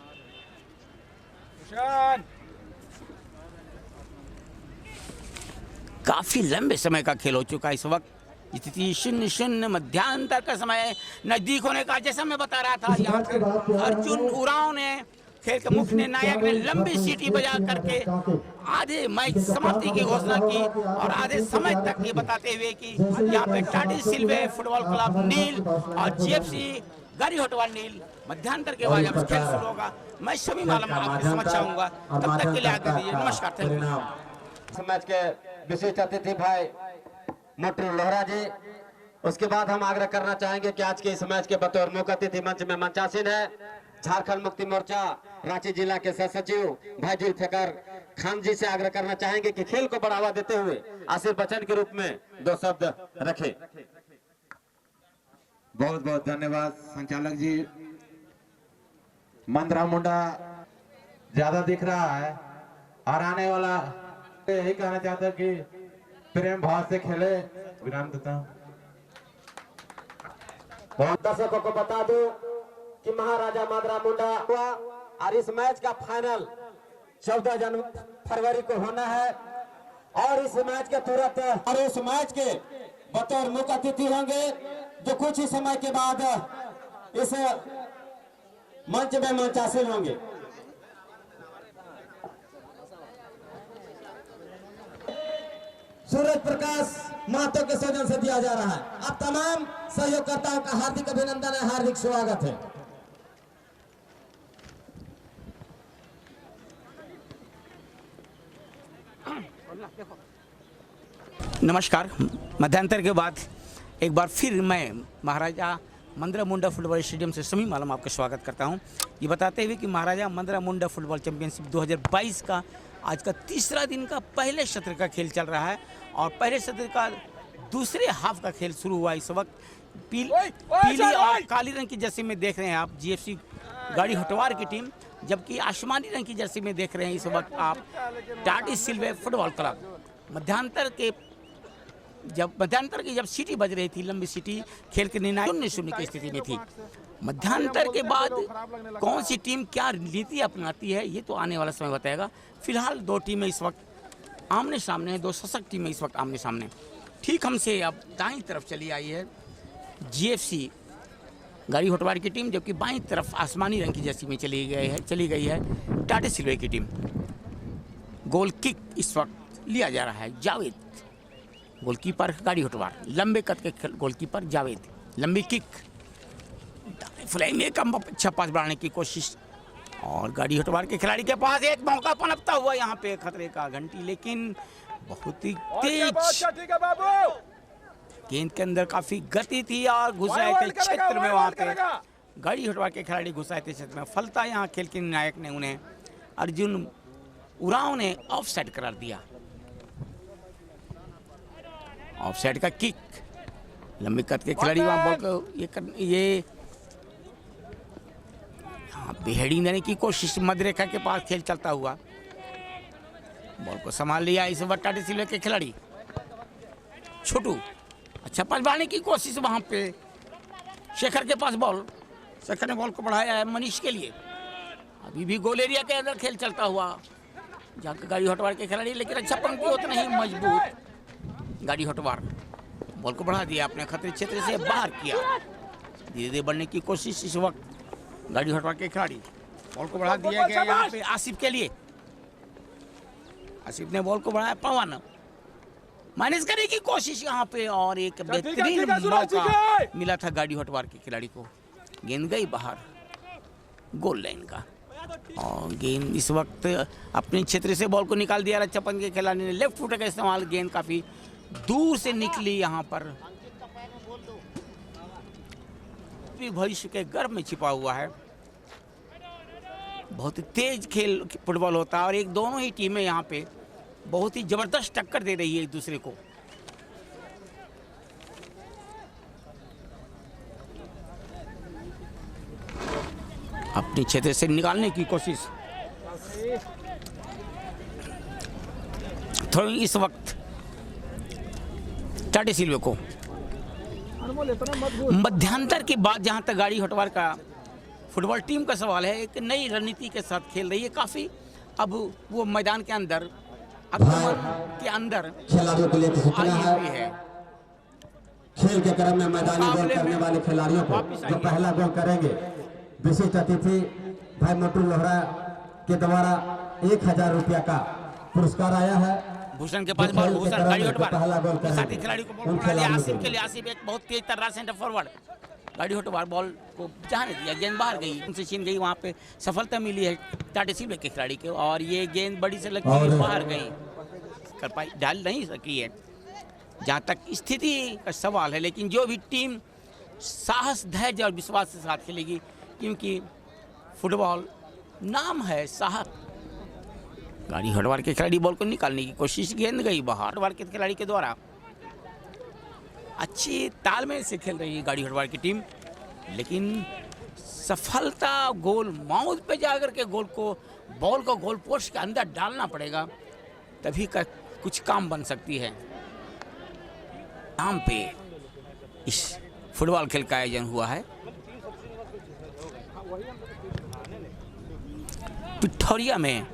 काफी लंबे समय का खेल हो चुका है इस वक्त, स्थिति 0-0 मध्यांतर का समय नजदीक होने का, जैसा मैं बता रहा था यहाँ पे अर्जुन उरांव ने खेल के मुख्य नायक ने लंबी सीटी बजा करके आधे मैच समाप्ति की घोषणा की, और आधे समय तक ये बताते हुए कि यहाँ पे टाटी सिल्वे फुटबॉल क्लब नील और जीएफसी गाड़ी हटवार नील। मध्यांतर के बाद जब खेल शुरू होगा मैं सभी मालूम आपके समझ चाहूंगा, तब तक के लिए आगे दीजिए, नमस्कार, थैंक यू। मैच के विशिष्ट अतिथि भाई मोटू लोहरा जी, उसके बाद हम आग्रह करना चाहेंगे कि आज के इस मैच के बतौर मुख्य अतिथि मंच में मंचासीन है झारखंड मुक्ति मोर्चा रांची जिला के सह सचिव भाई जुल्फिकार खान जी से आग्रह करना चाहेंगे कि खेल को बढ़ावा देते हुए आशीर्वचन के रूप में 2 शब्द रखें। बहुत बहुत धन्यवाद संचालक जी। मंदरा मुंडा ज्यादा दिख रहा है और आने वाला यही कहना चाहता है कि प्रेम भाव से खेले। विराम देता हूं। दर्शकों को बता दूं कि महाराजा मंदरा मुंडा हुआ और इस मैच का फाइनल 14 फरवरी को होना है, और इस मैच के तुरंत और इस मैच के बतौर मुख्य अतिथि होंगे जो कुछ ही समय के बाद इस मंच में मंचासीन होंगे। सूरज प्रकाश महतो के सौजन से दिया जा रहा है। अब तमाम सहयोगकर्ताओं का हार्दिक अभिनंदन है, हार्दिक स्वागत है। नमस्कार, मध्यांतर के बाद एक बार फिर मैं महाराजा मंदरा मुंडा फुटबॉल स्टेडियम से सभी मालूम आपका स्वागत करता हूं, ये बताते हुए कि महाराजा मंदरा मुंडा फुटबॉल चैंपियनशिप 2022 का आज का तीसरा दिन का पहले सत्र का खेल चल रहा है, और पहले सत्र का दूसरे हाफ का खेल शुरू हुआ। इस वक्त पीली और काली रंग की जर्सी में देख रहे हैं आप जीएफसी गाड़ी हटवार की टीम, जबकि आसमानी रंग की जर्सी में देख रहे हैं इस वक्त आप टाटी सिल्वे फुटबॉल क्लब। मध्यांतर की जब सीटी बज रही थी, लंबी सीटी, खेल के निर्णायक 0-0 की स्थिति में थी। मध्यांतर के बाद कौन सी टीम क्या नीति अपनाती है ये तो आने वाला समय बताएगा। फिलहाल 2 टीमें इस वक्त आमने सामने हैं, 2 सशक्त टीमें इस वक्त आमने सामने। ठीक हमसे अब दाईं तरफ चली आई है जीएफसी गाड़ी हटवार की टीम, जबकि बाईं तरफ आसमानी रंग की जर्सी में चली गई है टाटी सिल्वे की टीम। गोल किक इस वक्त लिया जा रहा है जावेद, गोलकीपर गाड़ी हटवार, लंबे कद के गोलकीपर जावेद, लंबी किक, फ्लाई में कम अच्छा पास बढ़ाने की कोशिश, और गाड़ी हटवार के खिलाड़ी के पास एक मौका पनपता हुआ यहाँ पे खतरे का घंटी, लेकिन बहुत ही तेज गेंद के अंदर काफी गति थी और घुस रहे थे क्षेत्र में। वहाँ पे गाड़ी हटवार के खिलाड़ी घुस रहे थे क्षेत्र में, फलता यहाँ खेल के नायक ने उन्हें अर्जुन उरांव ने ऑफसाइड करार दिया। ऑफसाइड का किक, लंबी कद के खिलाड़ी वहाँ बॉल को ये हेडिंग देने की कोशिश, मध्यरेखा के पास खेल चलता हुआ, बॉल को संभाल लिया इस वक्त टाटी सिल्वे के खिलाड़ी छोटू। अच्छा पास बढ़ाने की कोशिश, वहाँ पे शेखर के पास बॉल, शेखर ने बॉल को बढ़ाया है मनीष के लिए। अभी भी गोल एरिया के अंदर खेल चलता हुआ जाकर गाड़ी हटवार के खिलाड़ी, लेकिन अच्छा पंक्ति होता नहीं मजबूत। गाड़ी हटवार बॉल को बढ़ा दिया, अपने खतरे क्षेत्र से बाहर किया, धीरे धीरे बढ़ने की कोशिश इस वक्त गाड़ी हटवार के खिलाड़ी, बॉल को बढ़ा दिया गया यहाँ पे आसिफ के लिए। आसिफ ने बॉल को बढ़ाया, पवन माइनस करने की कोशिश यहाँ पे, और एक बेहतरीन मौका मिला था गाड़ी हटवार के खिलाड़ी को, गेंद गई बाहर गोल लाइन का। और गेंद इस वक्त अपने क्षेत्र से बॉल को निकाल दिया रक्षापंत के खिलाड़ी ने। लेफ्ट फुट का इस्तेमाल, गेंद काफी दूर से निकली यहाँ पर। भविष्य के गर्भ में छिपा हुआ है। बहुत ही तेज खेल फुटबॉल होता है और एक दोनों ही टीमें यहाँ पे बहुत ही जबरदस्त टक्कर दे रही है एक दूसरे को। अपने क्षेत्र से निकालने की कोशिश। थोड़ी इस वक्त टाटे सिल्वे को मध्यांतर के बाद जहां तक गाड़ी हटवार का फुटबॉल टीम का सवाल है, एक नई रणनीति के साथ खेल रही है काफी। अब वो मैदान के अंदर के अंदर खिलाड़ियों के लिए सूचना आई हुई है, खेल के क्रम में मैदानी गोल करने वाले खिलाड़ियों को जो पहला गोल करेंगे, विशिष्ट अतिथि भाई मोटू लोहरा के द्वारा 1000 रुपया का पुरस्कार आया है। भूषण के पास बॉल, भूषण गाड़ी हटवार साथी खिलाड़ी को बॉल उड़ा लिया। आसिफ के लिए, आसिफ एक बहुत तेज तरह सेंटर फॉरवर्ड, गाड़ी हटवार बॉल को जाने दिया, गेंद बाहर गई, उनसे छीन गई। वहां पे सफलता मिली है टाटे सिल्वे के खिलाड़ी को और ये गेंद बड़ी से लगी बाहर गई, कर पाई, डाल नहीं सकी है जहां तक स्थिति का सवाल है। लेकिन जो भी टीम साहस, धैर्य और विश्वास के साथ खेलेगी, क्योंकि फुटबॉल नाम है साहस। गाड़ी हटवार के खिलाड़ी बॉल को निकालने की कोशिश, गेंद गई बाहर। हटवार के खिलाड़ी के द्वारा अच्छी तालमेल से खेल रही है गाड़ी हटवार की टीम, लेकिन सफलता गोल माउथ पे जाकर के गोल को, बॉल को गोल पोस्ट के अंदर डालना पड़ेगा, तभी का कुछ काम बन सकती है। नाम पे इस फुटबॉल खेल का आयोजन हुआ है। पिठौरिया में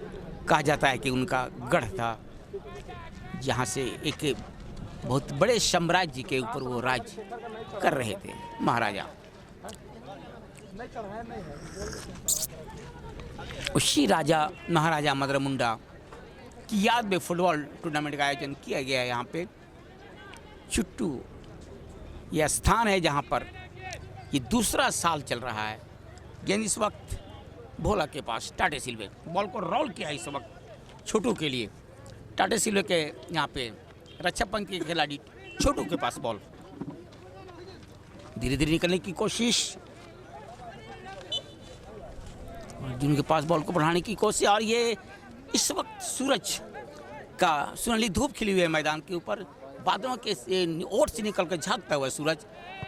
कहा जाता है कि उनका गढ़ था, जहाँ से एक बहुत बड़े साम्राज्य के ऊपर वो राज कर रहे थे महाराजा। उसी राजा महाराजा मदरा मुंडा की याद में फुटबॉल टूर्नामेंट का आयोजन किया गया है। यहाँ पे चुट्टू यह स्थान है जहाँ पर ये दूसरा साल चल रहा है। गेंद इस वक्त भोला के पास, टाटे सिल्वे बॉल को रोल किया इस वक्त छोटू के लिए। टाटे सिल्वे के यहाँ पे रक्षापंत के खिलाड़ी छोटू के पास बॉल, धीरे धीरे निकलने की कोशिश, अर्जुन के पास बॉल को बढ़ाने की कोशिश। और ये इस वक्त सूरज का सुनहली धूप खिली हुई है मैदान के ऊपर, बादलों के ओट से निकलकर झांकता हुआ सूरज।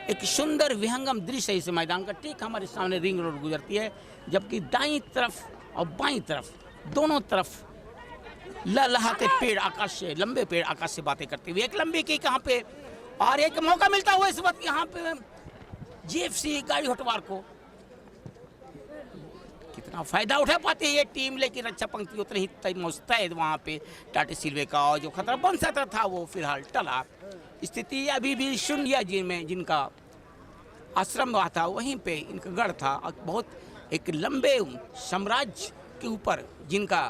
एक सुंदर विहंगम दृश्य है इस मैदान का। ठीक हमारे सामने रिंग रोड गुजरती है, जबकि दाईं तरफ और बाईं तरफ दोनों तरफ लहलहाते पेड़, आकाश से लंबे पेड़ आकाश से बातें करते हुए। एक लंबी की कहाँ पे और एक मौका मिलता हुआ इस वक्त यहाँ पे जीएफसी गाड़ी हटवार को। कितना फायदा उठा पाती है ये टीम, लेकिन रक्षा पंक्ति उतनी ही मुस्तैद वहाँ पे टाटे सिल्वे का, और जो खतरा बन सकता था वो फिलहाल टला। स्थिति अभी भी शून्य जिनमें जिनका आश्रम हुआ था वहीं पे इनका गढ़ था, और बहुत एक लंबे साम्राज्य के ऊपर जिनका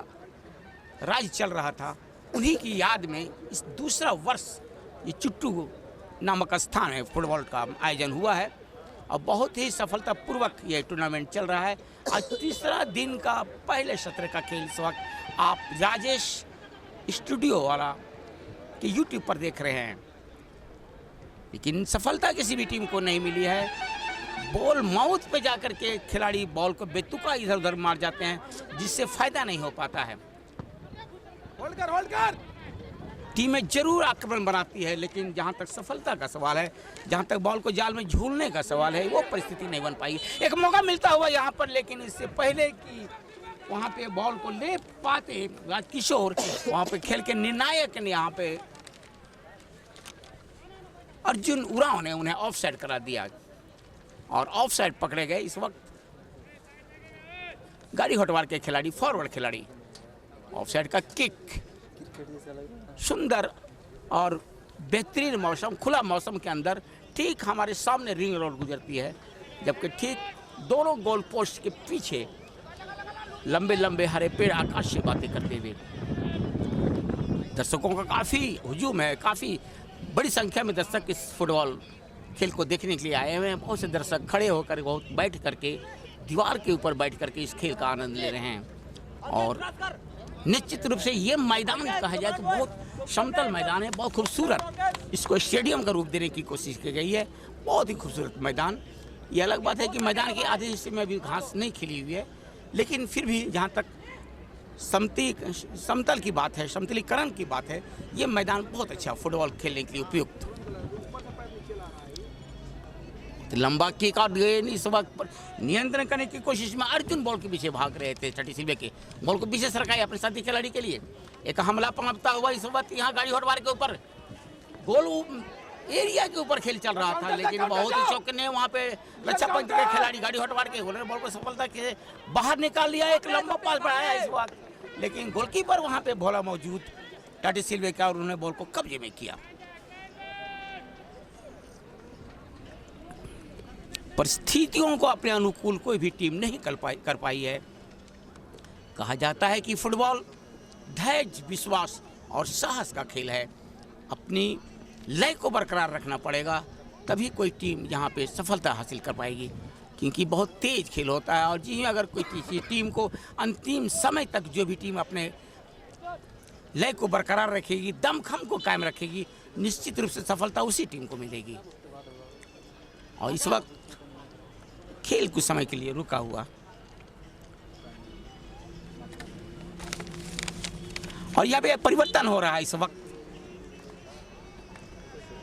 राज चल रहा था, उन्हीं की याद में इस दूसरा वर्ष ये चुट्टू नामक स्थान है फुटबॉल का आयोजन हुआ है और बहुत ही सफलतापूर्वक ये टूर्नामेंट चल रहा है। आज तीसरा दिन का पहले सत्र का खेल इस वक्त आप राजेश स्टूडियो वाला के यूट्यूब पर देख रहे हैं, लेकिन सफलता किसी भी टीम को नहीं मिली है। बॉल माउथ पे जाकर के खिलाड़ी बॉल को बेतुका इधर उधर मार जाते हैं, जिससे फायदा नहीं हो पाता है। होल्ड कर। टीमें जरूर आक्रमण बनाती है, लेकिन जहां तक सफलता का सवाल है, जहां तक बॉल को जाल में झूलने का सवाल है, वो परिस्थिति नहीं बन पाई। एक मौका मिलता हुआ यहाँ पर, लेकिन इससे पहले कि वहां पे बॉल को ले पाते राजकिशोर, वहां पे खेल के निर्णायक ने यहाँ पे अर्जुन उरांव ने उन्हें ऑफ साइड करा दिया और ऑफ साइड पकड़े गए। इस वक्त गाड़ी हटवार के खिलाड़ी, फॉरवर्ड खिलाड़ी, ऑफ साइड का किक, सुंदर और बेहतरीन मौसम, खुला मौसम के अंदर ठीक हमारे सामने रिंग रोड गुजरती है, जबकि ठीक दोनों गोल पोस्ट के पीछे लंबे लंबे हरे पेड़ आकाश से बातें करते हुए दर्शकों का काफ़ी हुजूम है। काफ़ी बड़ी संख्या में दर्शक इस फुटबॉल खेल को देखने के लिए आए हुए हैं। बहुत से दर्शक खड़े होकर, बहुत बैठ करके दीवार के ऊपर बैठ करके इस खेल का आनंद ले रहे हैं। और निश्चित रूप से ये मैदान कहा जाए तो बहुत समतल मैदान है, बहुत खूबसूरत। इसको स्टेडियम का रूप देने की कोशिश की गई है, बहुत ही खूबसूरत मैदान। ये अलग बात है कि मैदान के आधे हिस्से में अभी घास नहीं खिली हुई है, लेकिन फिर भी जहाँ तक समतल की बात है, समतलीकरण की बात है, ये मैदान बहुत अच्छा फुटबॉल खेलने के लिए उपयुक्त। तो लंबा किक आउट गए, इस वक्त पर नियंत्रण करने की कोशिश में अर्जुन बॉल के पीछे भाग रहे थे। छठी सिल्वे के बॉल को पीछे सरकाए अपने साथी खिलाड़ी के लिए। एक हमला पनपता हुआ इस वक्त यहाँ गाड़ी हटवार के ऊपर गोल एरिया के ऊपर खेल चल रहा था, लेकिन बहुत ही चौकन्ने वहाँ पे रक्षा पंच के खिलाड़ी गाड़ी हटवार के गोलर बॉल को सफलता के बाहर निकाल लिया। एक लंबा पास बढ़ाया इस वक्त, लेकिन गोलकीपर वहाँ पे भोला मौजूद छठी सिल्वे का, और उन्होंने बॉल को कब्जे में किया। परिस्थितियों को अपने अनुकूल कोई भी टीम नहीं कर पाई है। कहा जाता है कि फुटबॉल धैर्य, विश्वास और साहस का खेल है। अपनी लय को बरकरार रखना पड़ेगा, तभी कोई टीम यहाँ पे सफलता हासिल कर पाएगी, क्योंकि बहुत तेज खेल होता है। और जी अगर कोई किसी टीम को अंतिम समय तक जो भी टीम अपने लय को बरकरार रखेगी, दमखम को कायम रखेगी, निश्चित रूप से सफलता उसी टीम को मिलेगी। और इस वक्त खेल कुछ समय के लिए रुका हुआ, और यहाँ पे परिवर्तन हो रहा है। इस वक्त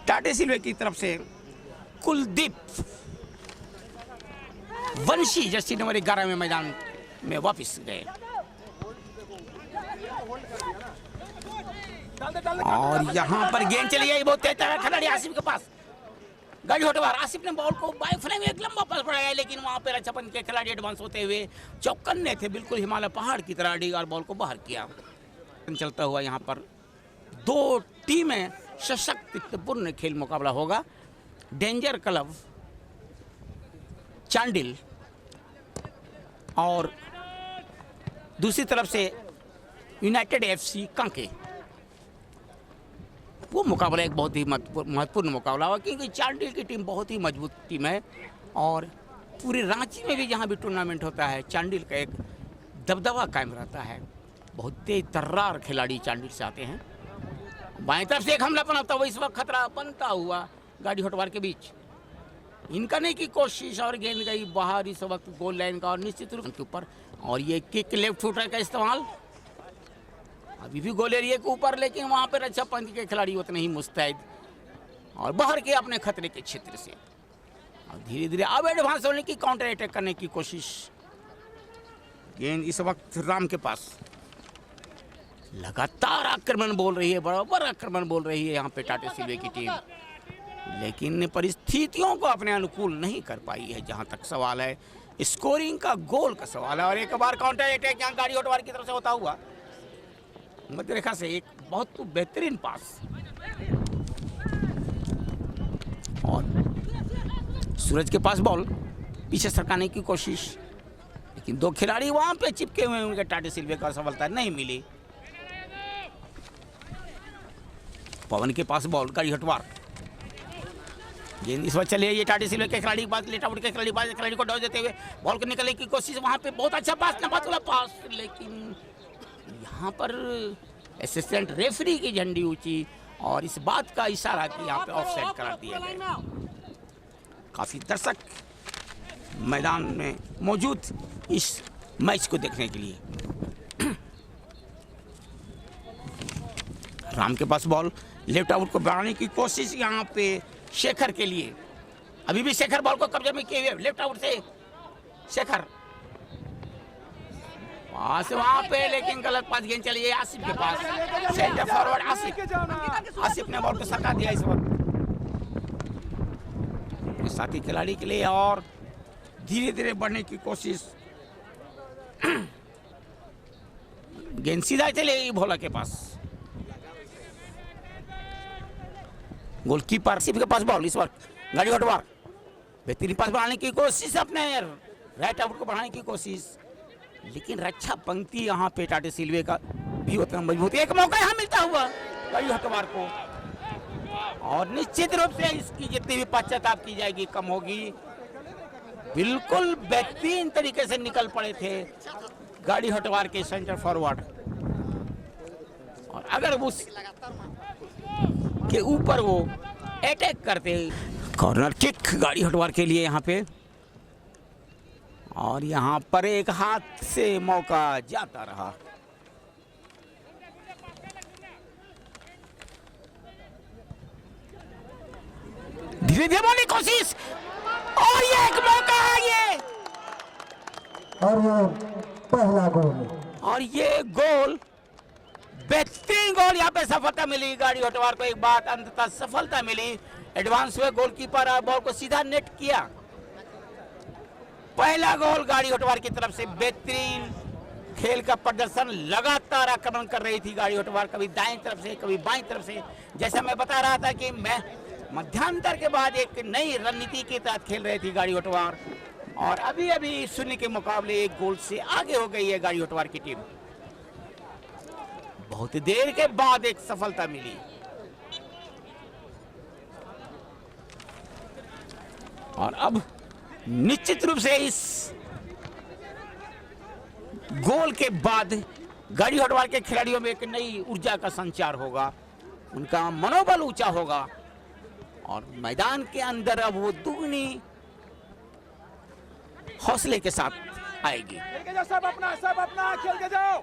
टाटे सिल्वे की तरफ से कुलदीप वंशी जर्सी नंबर 11 में मैदान में वापस गए। और यहाँ पर गेंद चली गई बहुत तेज खिलाड़ी आसिफ के पास, गाड़ी हटवार आसिफ ने बॉल को बाई फ्लैंग में एक लंबा पास बढ़ाया, लेकिन वहाँ पे रक्षापंच के खिलाड़ी एडवांस होते हुए चौकन्ने थे, बिल्कुल हिमालय पहाड़ की तरह डी और बॉल को बाहर किया। चलता हुआ यहाँ पर दो टीमें सशक्तिपूर्ण खेल मुकाबला होगा। डेंजर क्लब चांडिल और दूसरी तरफ से यूनाइटेड एफसी कांके। वो मुकाबला एक बहुत ही महत्वपूर्ण मुकाबला हुआ, क्योंकि चांडिल की टीम बहुत ही मजबूत टीम है, और पूरे रांची में भी जहाँ भी टूर्नामेंट होता है चांडिल का एक दबदबा कायम रहता है। बहुत तेज तर्रार खिलाड़ी चांडिल से आते हैं। बाएं तरफ से एक हमला बनता हुआ इस वक्त खतरा बनता हुआ गाड़ी हटवार के बीच इनका नहीं की कोशिश, और गेंद गई बाहर इस वक्त गोल लाइन का, और निश्चित रूप के ऊपर। और ये किक लेफ्ट फुटर का इस्तेमाल अभी भी गोल एरिया के ऊपर, लेकिन वहाँ पर रक्षा पंच के खिलाड़ी उतने ही मुस्तैद और बाहर के अपने खतरे के क्षेत्र से, और धीरे धीरे अब एडवांस होने की, काउंटर अटैक करने की कोशिश। गेंद इस वक्त राम के पास, लगातार आक्रमण बोल रही है, बराबर आक्रमण बोल रही है यहाँ पे टाटे सिल्वे की टीम, लेकिन परिस्थितियों को अपने अनुकूल नहीं कर पाई है। जहाँ तक सवाल है स्कोरिंग का, गोल का सवाल है। और एक बार काउंटर अटैक यहाँ गाड़ी हटवार की तरफ से होता हुआ मध्य रेखा से एक बहुत बेहतरीन पास, और सूरज के पास बॉल पीछे सरकाने की कोशिश, लेकिन दो खिलाड़ी वहां पे चिपके हुए, उनके टाटे सिल्वे का सफलता नहीं मिली। पवन के पास बॉल, गाड़ी हटवार, गेंद इस वक्त चले ये टाटे सिल्वे के खिलाड़ी के पास, लेटाउट के खिलाड़ी को डॉज देते हुए बॉल को निकलने की कोशिश। वहां पे बहुत अच्छा पास, नफात वाला पास, लेकिन यहाँ पर असिस्टेंट रेफरी की झंडी ऊंची, और इस बात का इशारा कि यहाँ पे ऑफसाइड करा दिया गया। काफी दर्शक मैदान में मौजूद इस मैच को देखने के लिए। राम के पास बॉल, लेफ्ट आउट को बढ़ाने की कोशिश यहाँ पे शेखर के लिए, अभी भी शेखर बॉल को कब्जे में किए हुए, लेफ्ट आउट से शेखर वहां पे, लेकिन गलत पास, गेंद चली गई आसिफ के पास, सेंटर फॉरवर्ड आसिफ ने बॉल को सरका दिया इस वक्त साथी खिलाड़ी के लिए, और धीरे धीरे बढ़ने की कोशिश। गेंद सीधा चले गई भोला के पास, गोलकीपर आसिफ के पास बॉल, इस वक्त गाड़ी हटवार बेहतरीन पास बढ़ाने की कोशिश, अपने राइट आउट को बढ़ाने की कोशिश, लेकिन रक्षा पंक्ति यहाँ पे टाटे सिल्वे का भी उतना मजबूत। एक मौका यहाँ मिलता हुआ गाड़ी हटवार को, और निश्चित रूप से इसकी जितनी भी पश्चाताप की जाएगी कम होगी। बिल्कुल बेहतरीन तरीके से निकल पड़े थे गाड़ी हटवार के सेंटर फॉरवर्ड, और अगर उस के ऊपर वो अटैक करते। कॉर्नर किक गाड़ी हटवार के लिए यहाँ पे, और यहाँ पर एक हाथ से मौका जाता रहा। धीरे धीरे बोलने की कोशिश, और ये एक मौका है ये, और ये पहला गोल। और ये गोल, बेहतरीन गोल। यहाँ पे सफलता मिली गाड़ी हटवार को, एक बात अंततः सफलता मिली। एडवांस हुए गोलकीपर बॉल को सीधा नेट किया। पहला गोल गाड़ी हटवार की तरफ से। बेहतरीन खेल का प्रदर्शन, लगातार आक्रमण कर रही थी गाड़ी हटवार, कभी दाएं तरफ से कभी बाएं तरफ से। जैसा मैं बता रहा था कि मैं मध्यांतर के बाद एक नई रणनीति के तहत खेल रही थी गाड़ी हटवार, और अभी अभी शून्य के मुकाबले एक गोल से आगे हो गई है गाड़ी हटवार की टीम। बहुत देर के बाद एक सफलता मिली, और अब निश्चित रूप से इस गोल के बाद गाड़ी हटवार के खिलाड़ियों में एक नई ऊर्जा का संचार होगा, उनका मनोबल ऊंचा होगा, और मैदान के अंदर अब वो दुगनी हौसले के साथ आएगी। खेल के जाओ, सब अपना खेल के जाओ।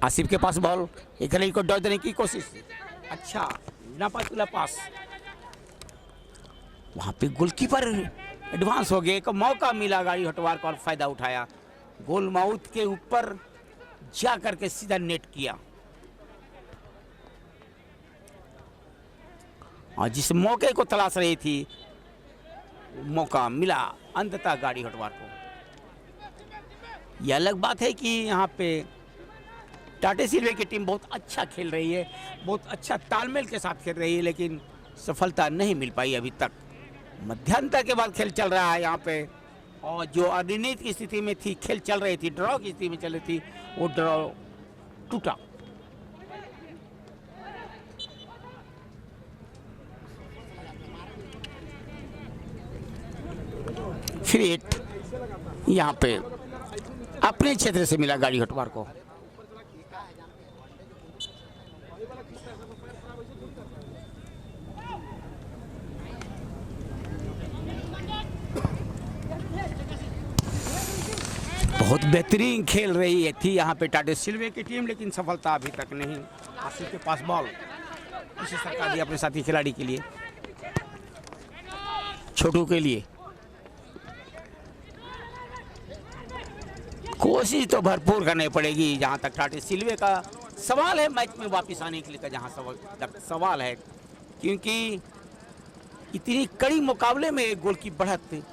आसिफ के पास बॉल, एक खिलाड़ी को डॉट देने की कोशिश, अच्छा नापातुला पास, वहां पे गोलकीपर एडवांस हो गए। एक मौका मिला गाड़ी हटवार को और फायदा उठाया, गोल माउथ के ऊपर जा करके सीधा नेट किया, और जिस मौके को तलाश रही थी मौका मिला अंततः गाड़ी हटवार को। यह अलग बात है कि यहाँ पे टाटा सिल्वे की टीम बहुत अच्छा खेल रही है, बहुत अच्छा तालमेल के साथ खेल रही है, लेकिन सफलता नहीं मिल पाई अभी तक। मध्यांतर के बाद खेल चल रहा है यहाँ पे, और जो अनिर्णित की स्थिति में थी, खेल चल रही थी, ड्रॉ की स्थिति में चल रही थी, वो ड्रॉ टूटा। फिर एक यहाँ पे अपने क्षेत्र से मिला गाड़ी हटवार को। बहुत बेहतरीन खेल रही थी यहाँ पे टाटा सिल्वे की टीम, लेकिन सफलता अभी तक नहीं। आसिफ के पास बॉल, इसे सरकार दी अपने साथी खिलाड़ी के लिए, छोटू के लिए। कोशिश तो भरपूर करनी पड़ेगी जहाँ तक टाटा सिल्वे का सवाल है, मैच में वापस आने के लिए जहाँ सवाल है, क्योंकि इतनी कड़ी मुकाबले में एक गोल की बढ़त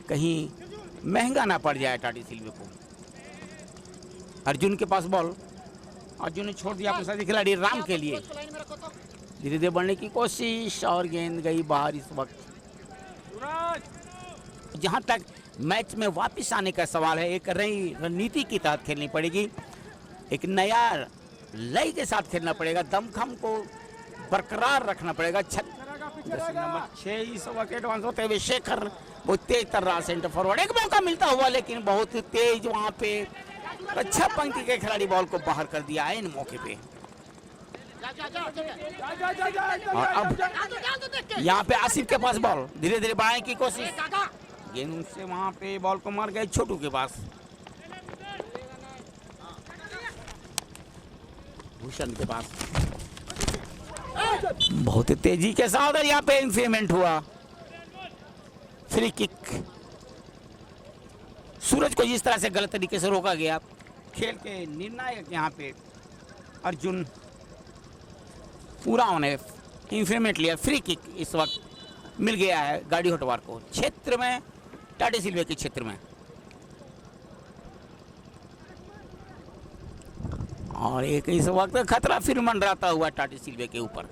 कहीं महंगा ना पड़ जाए टाटा सिल्वे को। अर्जुन के पास बॉल, अर्जुन ने छोड़ दिया अपने साथी खिलाड़ी राम के लिए, धीरे धीरे बढ़ने की कोशिश, और गेंद गई बाहर। इस वक्त जहां तक मैच में वापस आने का सवाल है, एक नई रणनीति के तहत खेलनी पड़ेगी, एक नया लय के साथ खेलना पड़ेगा, दमखम को बरकरार रखना पड़ेगा। नंबर 6 इस वक्त एडवांस होते हुए शेखर बहुत तेज कर रहा सेंटर फॉरवर्ड, एक मौका मिलता हुआ लेकिन बहुत तेज वहां पे अच्छा पंक्ति के खिलाड़ी बॉल को बाहर कर दिया है इन मौके पे। और अब यहाँ पे आसिफ के पास बॉल, धीरे धीरे बढ़ाने की कोशिश, गेंद से वहां पे बॉल को मार गए छोटू के पास, भूषण के पास। बहुत तेजी के साथ यहाँ पे इंक्रीमेंट हुआ, फ्री किक। सूरज को जिस तरह से गलत तरीके से रोका गया, खेल के निर्णायक यहाँ पे अर्जुन पूरा उन्हें इंक्रीमेंट लिया, फ्री किक इस वक्त मिल गया है गाड़ी हटवार को, क्षेत्र में, टाटा सिल्वे के क्षेत्र में। और एक इस वक्त खतरा फिर मंडराता हुआ टाटा सिल्वे के ऊपर,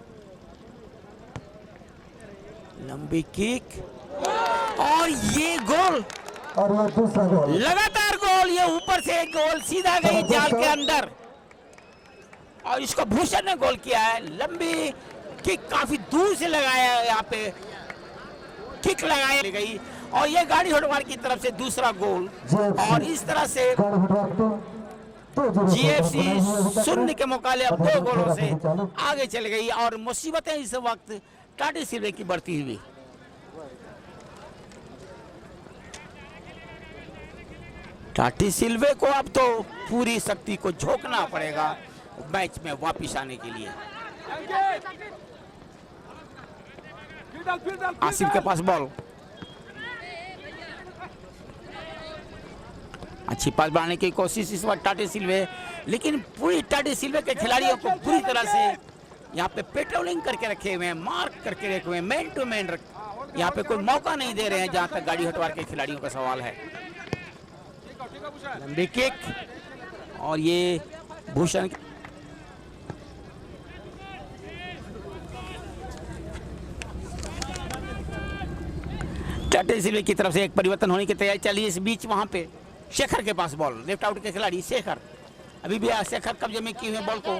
लंबी किक, और ये गोल, और ये दूसरा गोल, लगातार गोल, ये ऊपर से एक गोल सीधा गई जाल के अंदर, और इसको भूषण ने गोल किया है। लंबी किक काफी दूर से लगाया है, यहाँ पे किक लगाई गई और ये गाड़ी हटवार की तरफ से दूसरा गोल। और इस तरह से जीएफसी 0 के मुकाबले अब 2 गोलों से आगे चल गई और मुसीबतें इस वक्त टाटी सिल्वे की बढ़ती हुई। टाटी सिल्वे को अब तो पूरी शक्ति को झोंकना पड़ेगा मैच में वापिस आने के लिए। आसिफ के पास बॉल, अच्छी पास बढ़ाने की कोशिश इस बार टाटी सिल्वे, लेकिन पूरी टाटी सिल्वे के खिलाड़ियों को पूरी तरह से यहाँ पे पेट्रोलिंग करके रखे हुए हैं, मार्क करके रखे हुए हैं, मैन टू मैन यहाँ पे कोई मौका नहीं दे रहे हैं जहां तक गाड़ी हटवार के खिलाड़ियों का सवाल है। लंबी किक और ये भूषण टाटी सिल्वे की तरफ से एक परिवर्तन होने की तैयारी चली। इस बीच वहां पे शेखर के पास बॉल, लेफ्ट आउट के खिलाड़ी शेखर अभी भी शेखर कब्जे में किए हुए बॉल को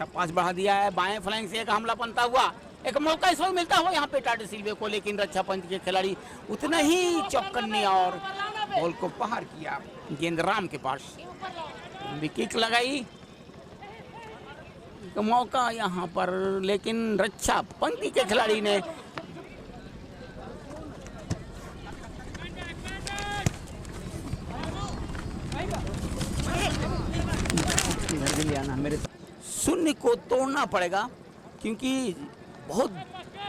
पास बढ़ा दिया है। बाएं फ्लैंक से एक हमला बनता हुआ, एक मौका इस वक्त मिलता हुआ यहाँ पे टाटी सिल्वे को, लेकिन रक्षा पंच के खिलाड़ी उतना ही चौकन्नी और बॉल को बाहर किया गेंद राम के पास। किक लगाई, मौका यहाँ पर, लेकिन रक्षा पंक्ति के खिलाड़ी ने मेरे 0 को तोड़ना पड़ेगा, क्योंकि बहुत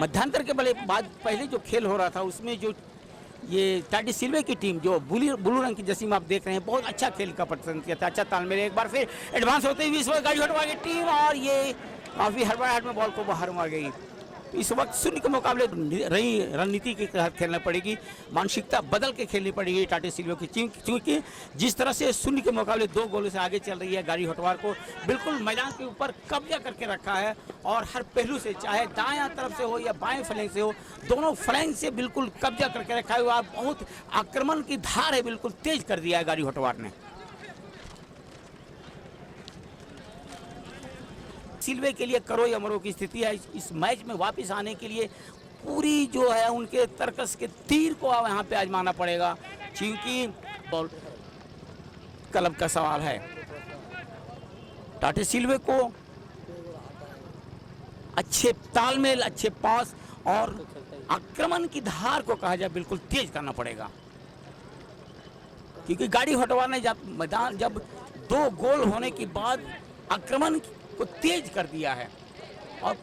मध्यांतर के बाद पहले जो खेल हो रहा था उसमें जो ये टाटी सिल्वे की टीम जो ब्लू रंग की जसीम आप देख रहे हैं, बहुत अच्छा खेल का प्रदर्शन किया था, अच्छा तालमेल। एक बार फिर एडवांस होते हुए इस वक्त गाड़ी हटवा गई टीम और ये काफी हड़बड़ाहट में बॉल को बाहर मार गई। इस वक्त 0 के मुकाबले रही रणनीति के तहत खेलना पड़ेगी, मानसिकता बदल के खेलनी पड़ेगी टाटी सिल्वे की टीम, क्योंकि जिस तरह से 0 के मुकाबले 2 गोलों से आगे चल रही है गाड़ी हटवार को बिल्कुल मैदान के ऊपर कब्जा करके रखा है और हर पहलू से, चाहे दायां तरफ से हो या बाएं फ्लैंक से हो, दोनों फ्लैंक से बिल्कुल कब्जा करके रखा हुआ। बहुत आक्रमण की धार है, बिल्कुल तेज कर दिया है गाड़ी हटवार ने। सिल्वे के लिए करो या मरो की स्थिति है। इस मैच में वापस आने के लिए पूरी जो है उनके तर्कस के तीर को यहाँ पे आजमाना पड़ेगा, क्योंकि बॉल क्लब का सवाल है। टाटी सिल्वे को अच्छे तालमेल, अच्छे पास और आक्रमण की धार को कहा जाए बिल्कुल तेज करना पड़ेगा, क्योंकि गाड़ी हटवाने मैदान जब 2 गोल होने के बाद आक्रमण को तेज कर दिया है और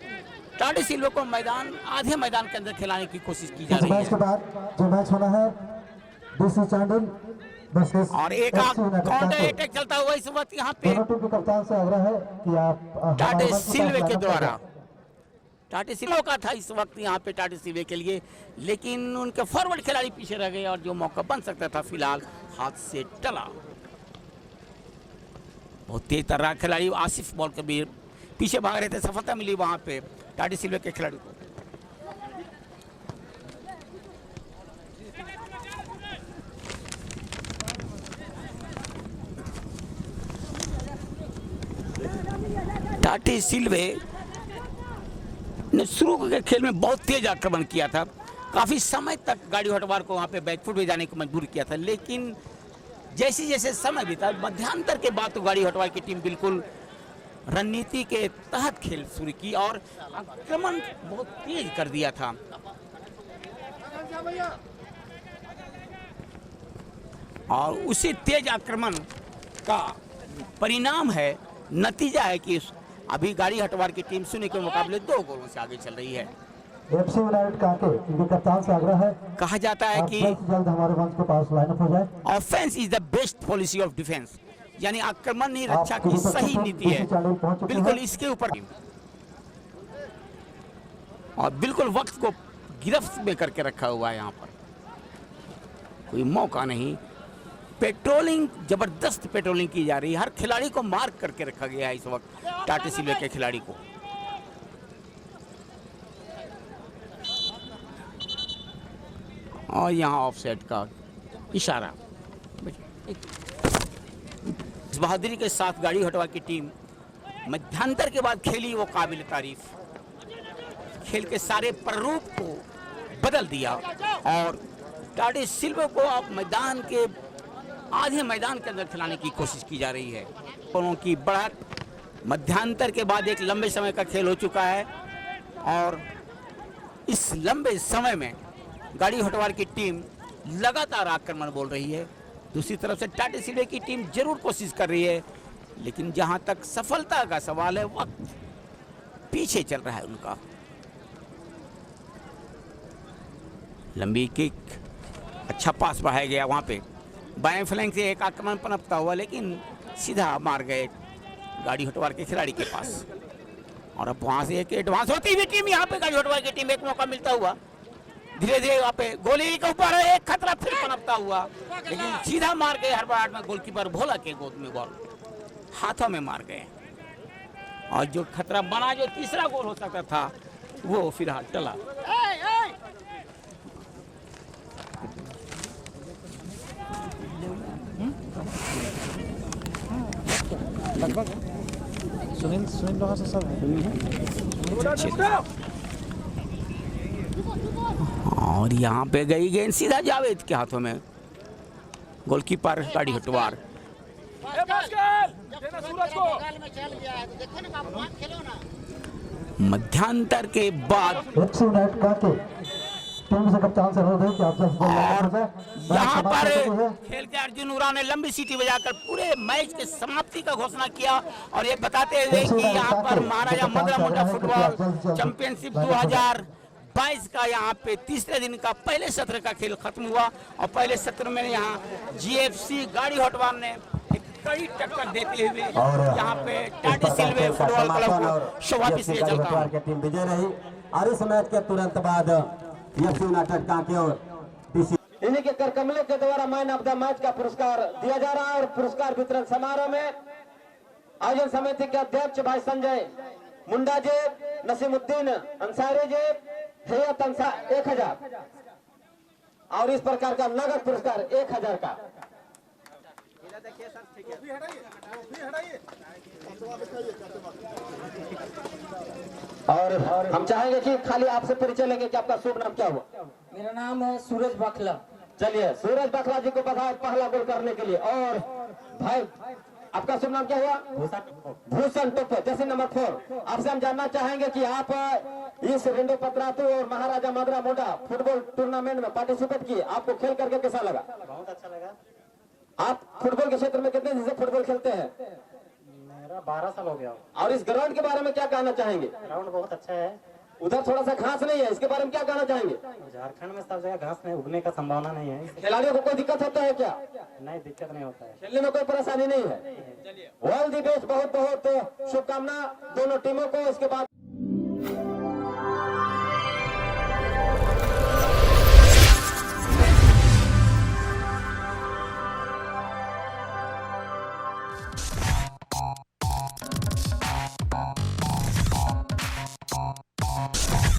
टाटी सिल्वे को मैदान, आधे मैदान के अंदर खिलाने की कोशिश की जा रही है। मैच के बाद जो मैच होना है डीसी चांडिल वर्सेस और एक काउंटर अटैक चलता हुआ इस वक्त यहाँ पे दोनों टीम के कप्तान से आग्रह है कि आप टाटी सिल्वे के द्वारा, टाटी सिल्वे का था इस वक्त यहाँ पे टाटी सिल्वे के लिए, लेकिन उनके फॉरवर्ड खिलाड़ी पीछे रह गए और जो मौका बन सकता था फिलहाल हाथ से टला। बहुत तेज तर्रा खिलाड़ी आसिफ बॉल के भी पीछे भाग रहे थे, सफलता मिली वहां पे टाटी सिल्वे के खिलाड़ी को। टाटी सिल्वे ने शुरू के खेल में बहुत तेज आक्रमण किया था, काफी समय तक गाड़ी हटवार को वहां पे बैकफुट में जाने को मजबूर किया था, लेकिन जैसे जैसे समय बीता मध्यांतर के बाद तो गाड़ी हटवार की टीम बिल्कुल रणनीति के तहत खेल शुरू की और आक्रमण बहुत तेज कर दिया था। और उसी तेज आक्रमण का परिणाम है, नतीजा है कि अभी गाड़ी हटवार की टीम 0 के मुकाबले 2 गोलों से आगे चल रही है। एफसी यूनाइटेड कांके इनके कप्तान से आग्रह है, कहा जाता है कि जल्द हमारे मंच के पास लाइन अप हो जाए। Offence is the best policy of defence, यानी आक्रमण ही रक्षा की सही नीति है, बिल्कुल इसके ऊपर और बिल्कुल वक्त को गिरफ्त में करके रखा हुआ है। यहाँ पर कोई मौका नहीं, पेट्रोलिंग, जबरदस्त पेट्रोलिंग की जा रही है, हर खिलाड़ी को मार्क करके रखा गया है इस वक्त टाटी सिल्वे के खिलाड़ी को। और यहाँ ऑफसाइड का इशारा। इस बहादुरी के साथ गाड़ी हटवा की टीम मध्यांतर के बाद खेली वो काबिल तारीफ, खेल के सारे प्रारूप को बदल दिया और टाडी सिल्वा को अब मैदान के आधे मैदान के अंदर खिलाने की कोशिश की जा रही है। दोनों की बढ़त मध्यांतर के बाद एक लंबे समय का खेल हो चुका है और इस लंबे समय में गाड़ी हटवार की टीम लगातार आक्रमण बोल रही है। दूसरी तरफ से टाडी सिल्वा की टीम जरूर कोशिश कर रही है, लेकिन जहां तक सफलता का सवाल है वक्त पीछे चल रहा है उनका। लंबी किक, अच्छा पास बढ़ाया गया, वहां पे बाएं फ्लैंक से एक आक्रमण पनपता हुआ, लेकिन सीधा मार गए गाड़ी हटवार के खिलाड़ी के पास। और अब वहां से एक एडवांस होती हुई टीम, यहाँ पे गाड़ी हटवार की टीम एक मौका मिलता हुआ, धीरे धीरे वहां पे गोली के ऊपर एक खतरा फिर पनपता हुआ, लेकिन सीधा मार गए हड़बड़ाहट में गोलकीपर भोला के गोद में बॉल हाथों में मार गए। और जो खतरा बना, जो तीसरा गोल हो सकता था, वो फिलहाल टला। और यहाँ पे गई गेंद सीधा जावेद के हाथों में, गोलकीपर गाड़ी हटवार। मध्यांतर के बाद FC नेट काके टीम से कप्तान से अनुरोध है कि आप जल्द यहाँ पर खेल के अर्जुन उरा ने लंबी सीटी बजाकर पूरे मैच के समाप्ति का घोषणा किया और ये बताते हुए कि यहाँ पर महाराजा मदरा मुंडा फुटबॉल चैंपियनशिप 2022 का यहाँ पे तीसरे दिन का पहले सत्र का खेल खत्म हुआ और पहले सत्र में यहाँ GFC गाड़ी हटवार ने एक कड़ी टक्कर देते हुए यहाँ पे टाडी सिल्वा फुटबॉल क्लब को शुरुआती से चलता है। टीम विजय रही और इस मैच के तुरंत बाद FC यूनाइटेड कांके और इन्हीं के करकमले के द्वारा मैन ऑफ द मैच का पुरस्कार दिया जा रहा है और पुरस्कार वितरण समारोह में आयोजन समिति के अध्यक्ष भाई संजय मुंडा जी, नसीमुद्दीन अंसारी जी, हैयत अंसार 1000 और इस प्रकार का नगद पुरस्कार 1000 का। और हम चाहेंगे कि खाली आपसे परिचय लेंगे कि आपका शुभ नाम क्या हुआ। मेरा नाम है सूरज बखला। चलिए सूरज बखला जी को बधाई पहला गोल करने के लिए। और भाई आपका शुभ नाम क्या हुआ? भूषण टोपे, जैसे नंबर 4। आपसे हम जानना चाहेंगे कि आप इस रेंडो पत्रातु और महाराजा मदरा मुंडा फुटबॉल टूर्नामेंट में पार्टिसिपेट किए, आपको खेल करके कैसा लगा? बहुत अच्छा लगा। आप फुटबॉल के क्षेत्र में कितने दिन से फुटबॉल खेलते हैं? मेरा 12 साल हो गया। और इस ग्राउंड के बारे में क्या कहना चाहेंगे? ग्राउंड बहुत अच्छा है। उधर थोड़ा सा घास नहीं है, इसके बारे में क्या कहना चाहेंगे? झारखंड में सब जगह घास में उगने का संभावना नहीं है। खिलाड़ियों को कोई दिक्कत होता है क्या? नहीं, दिक्कत नहीं होता है। खेलने में कोई परेशानी नहीं है। ऑल दी बेस्ट, बहुत बहुत शुभकामना दोनों टीमों को। इसके बाद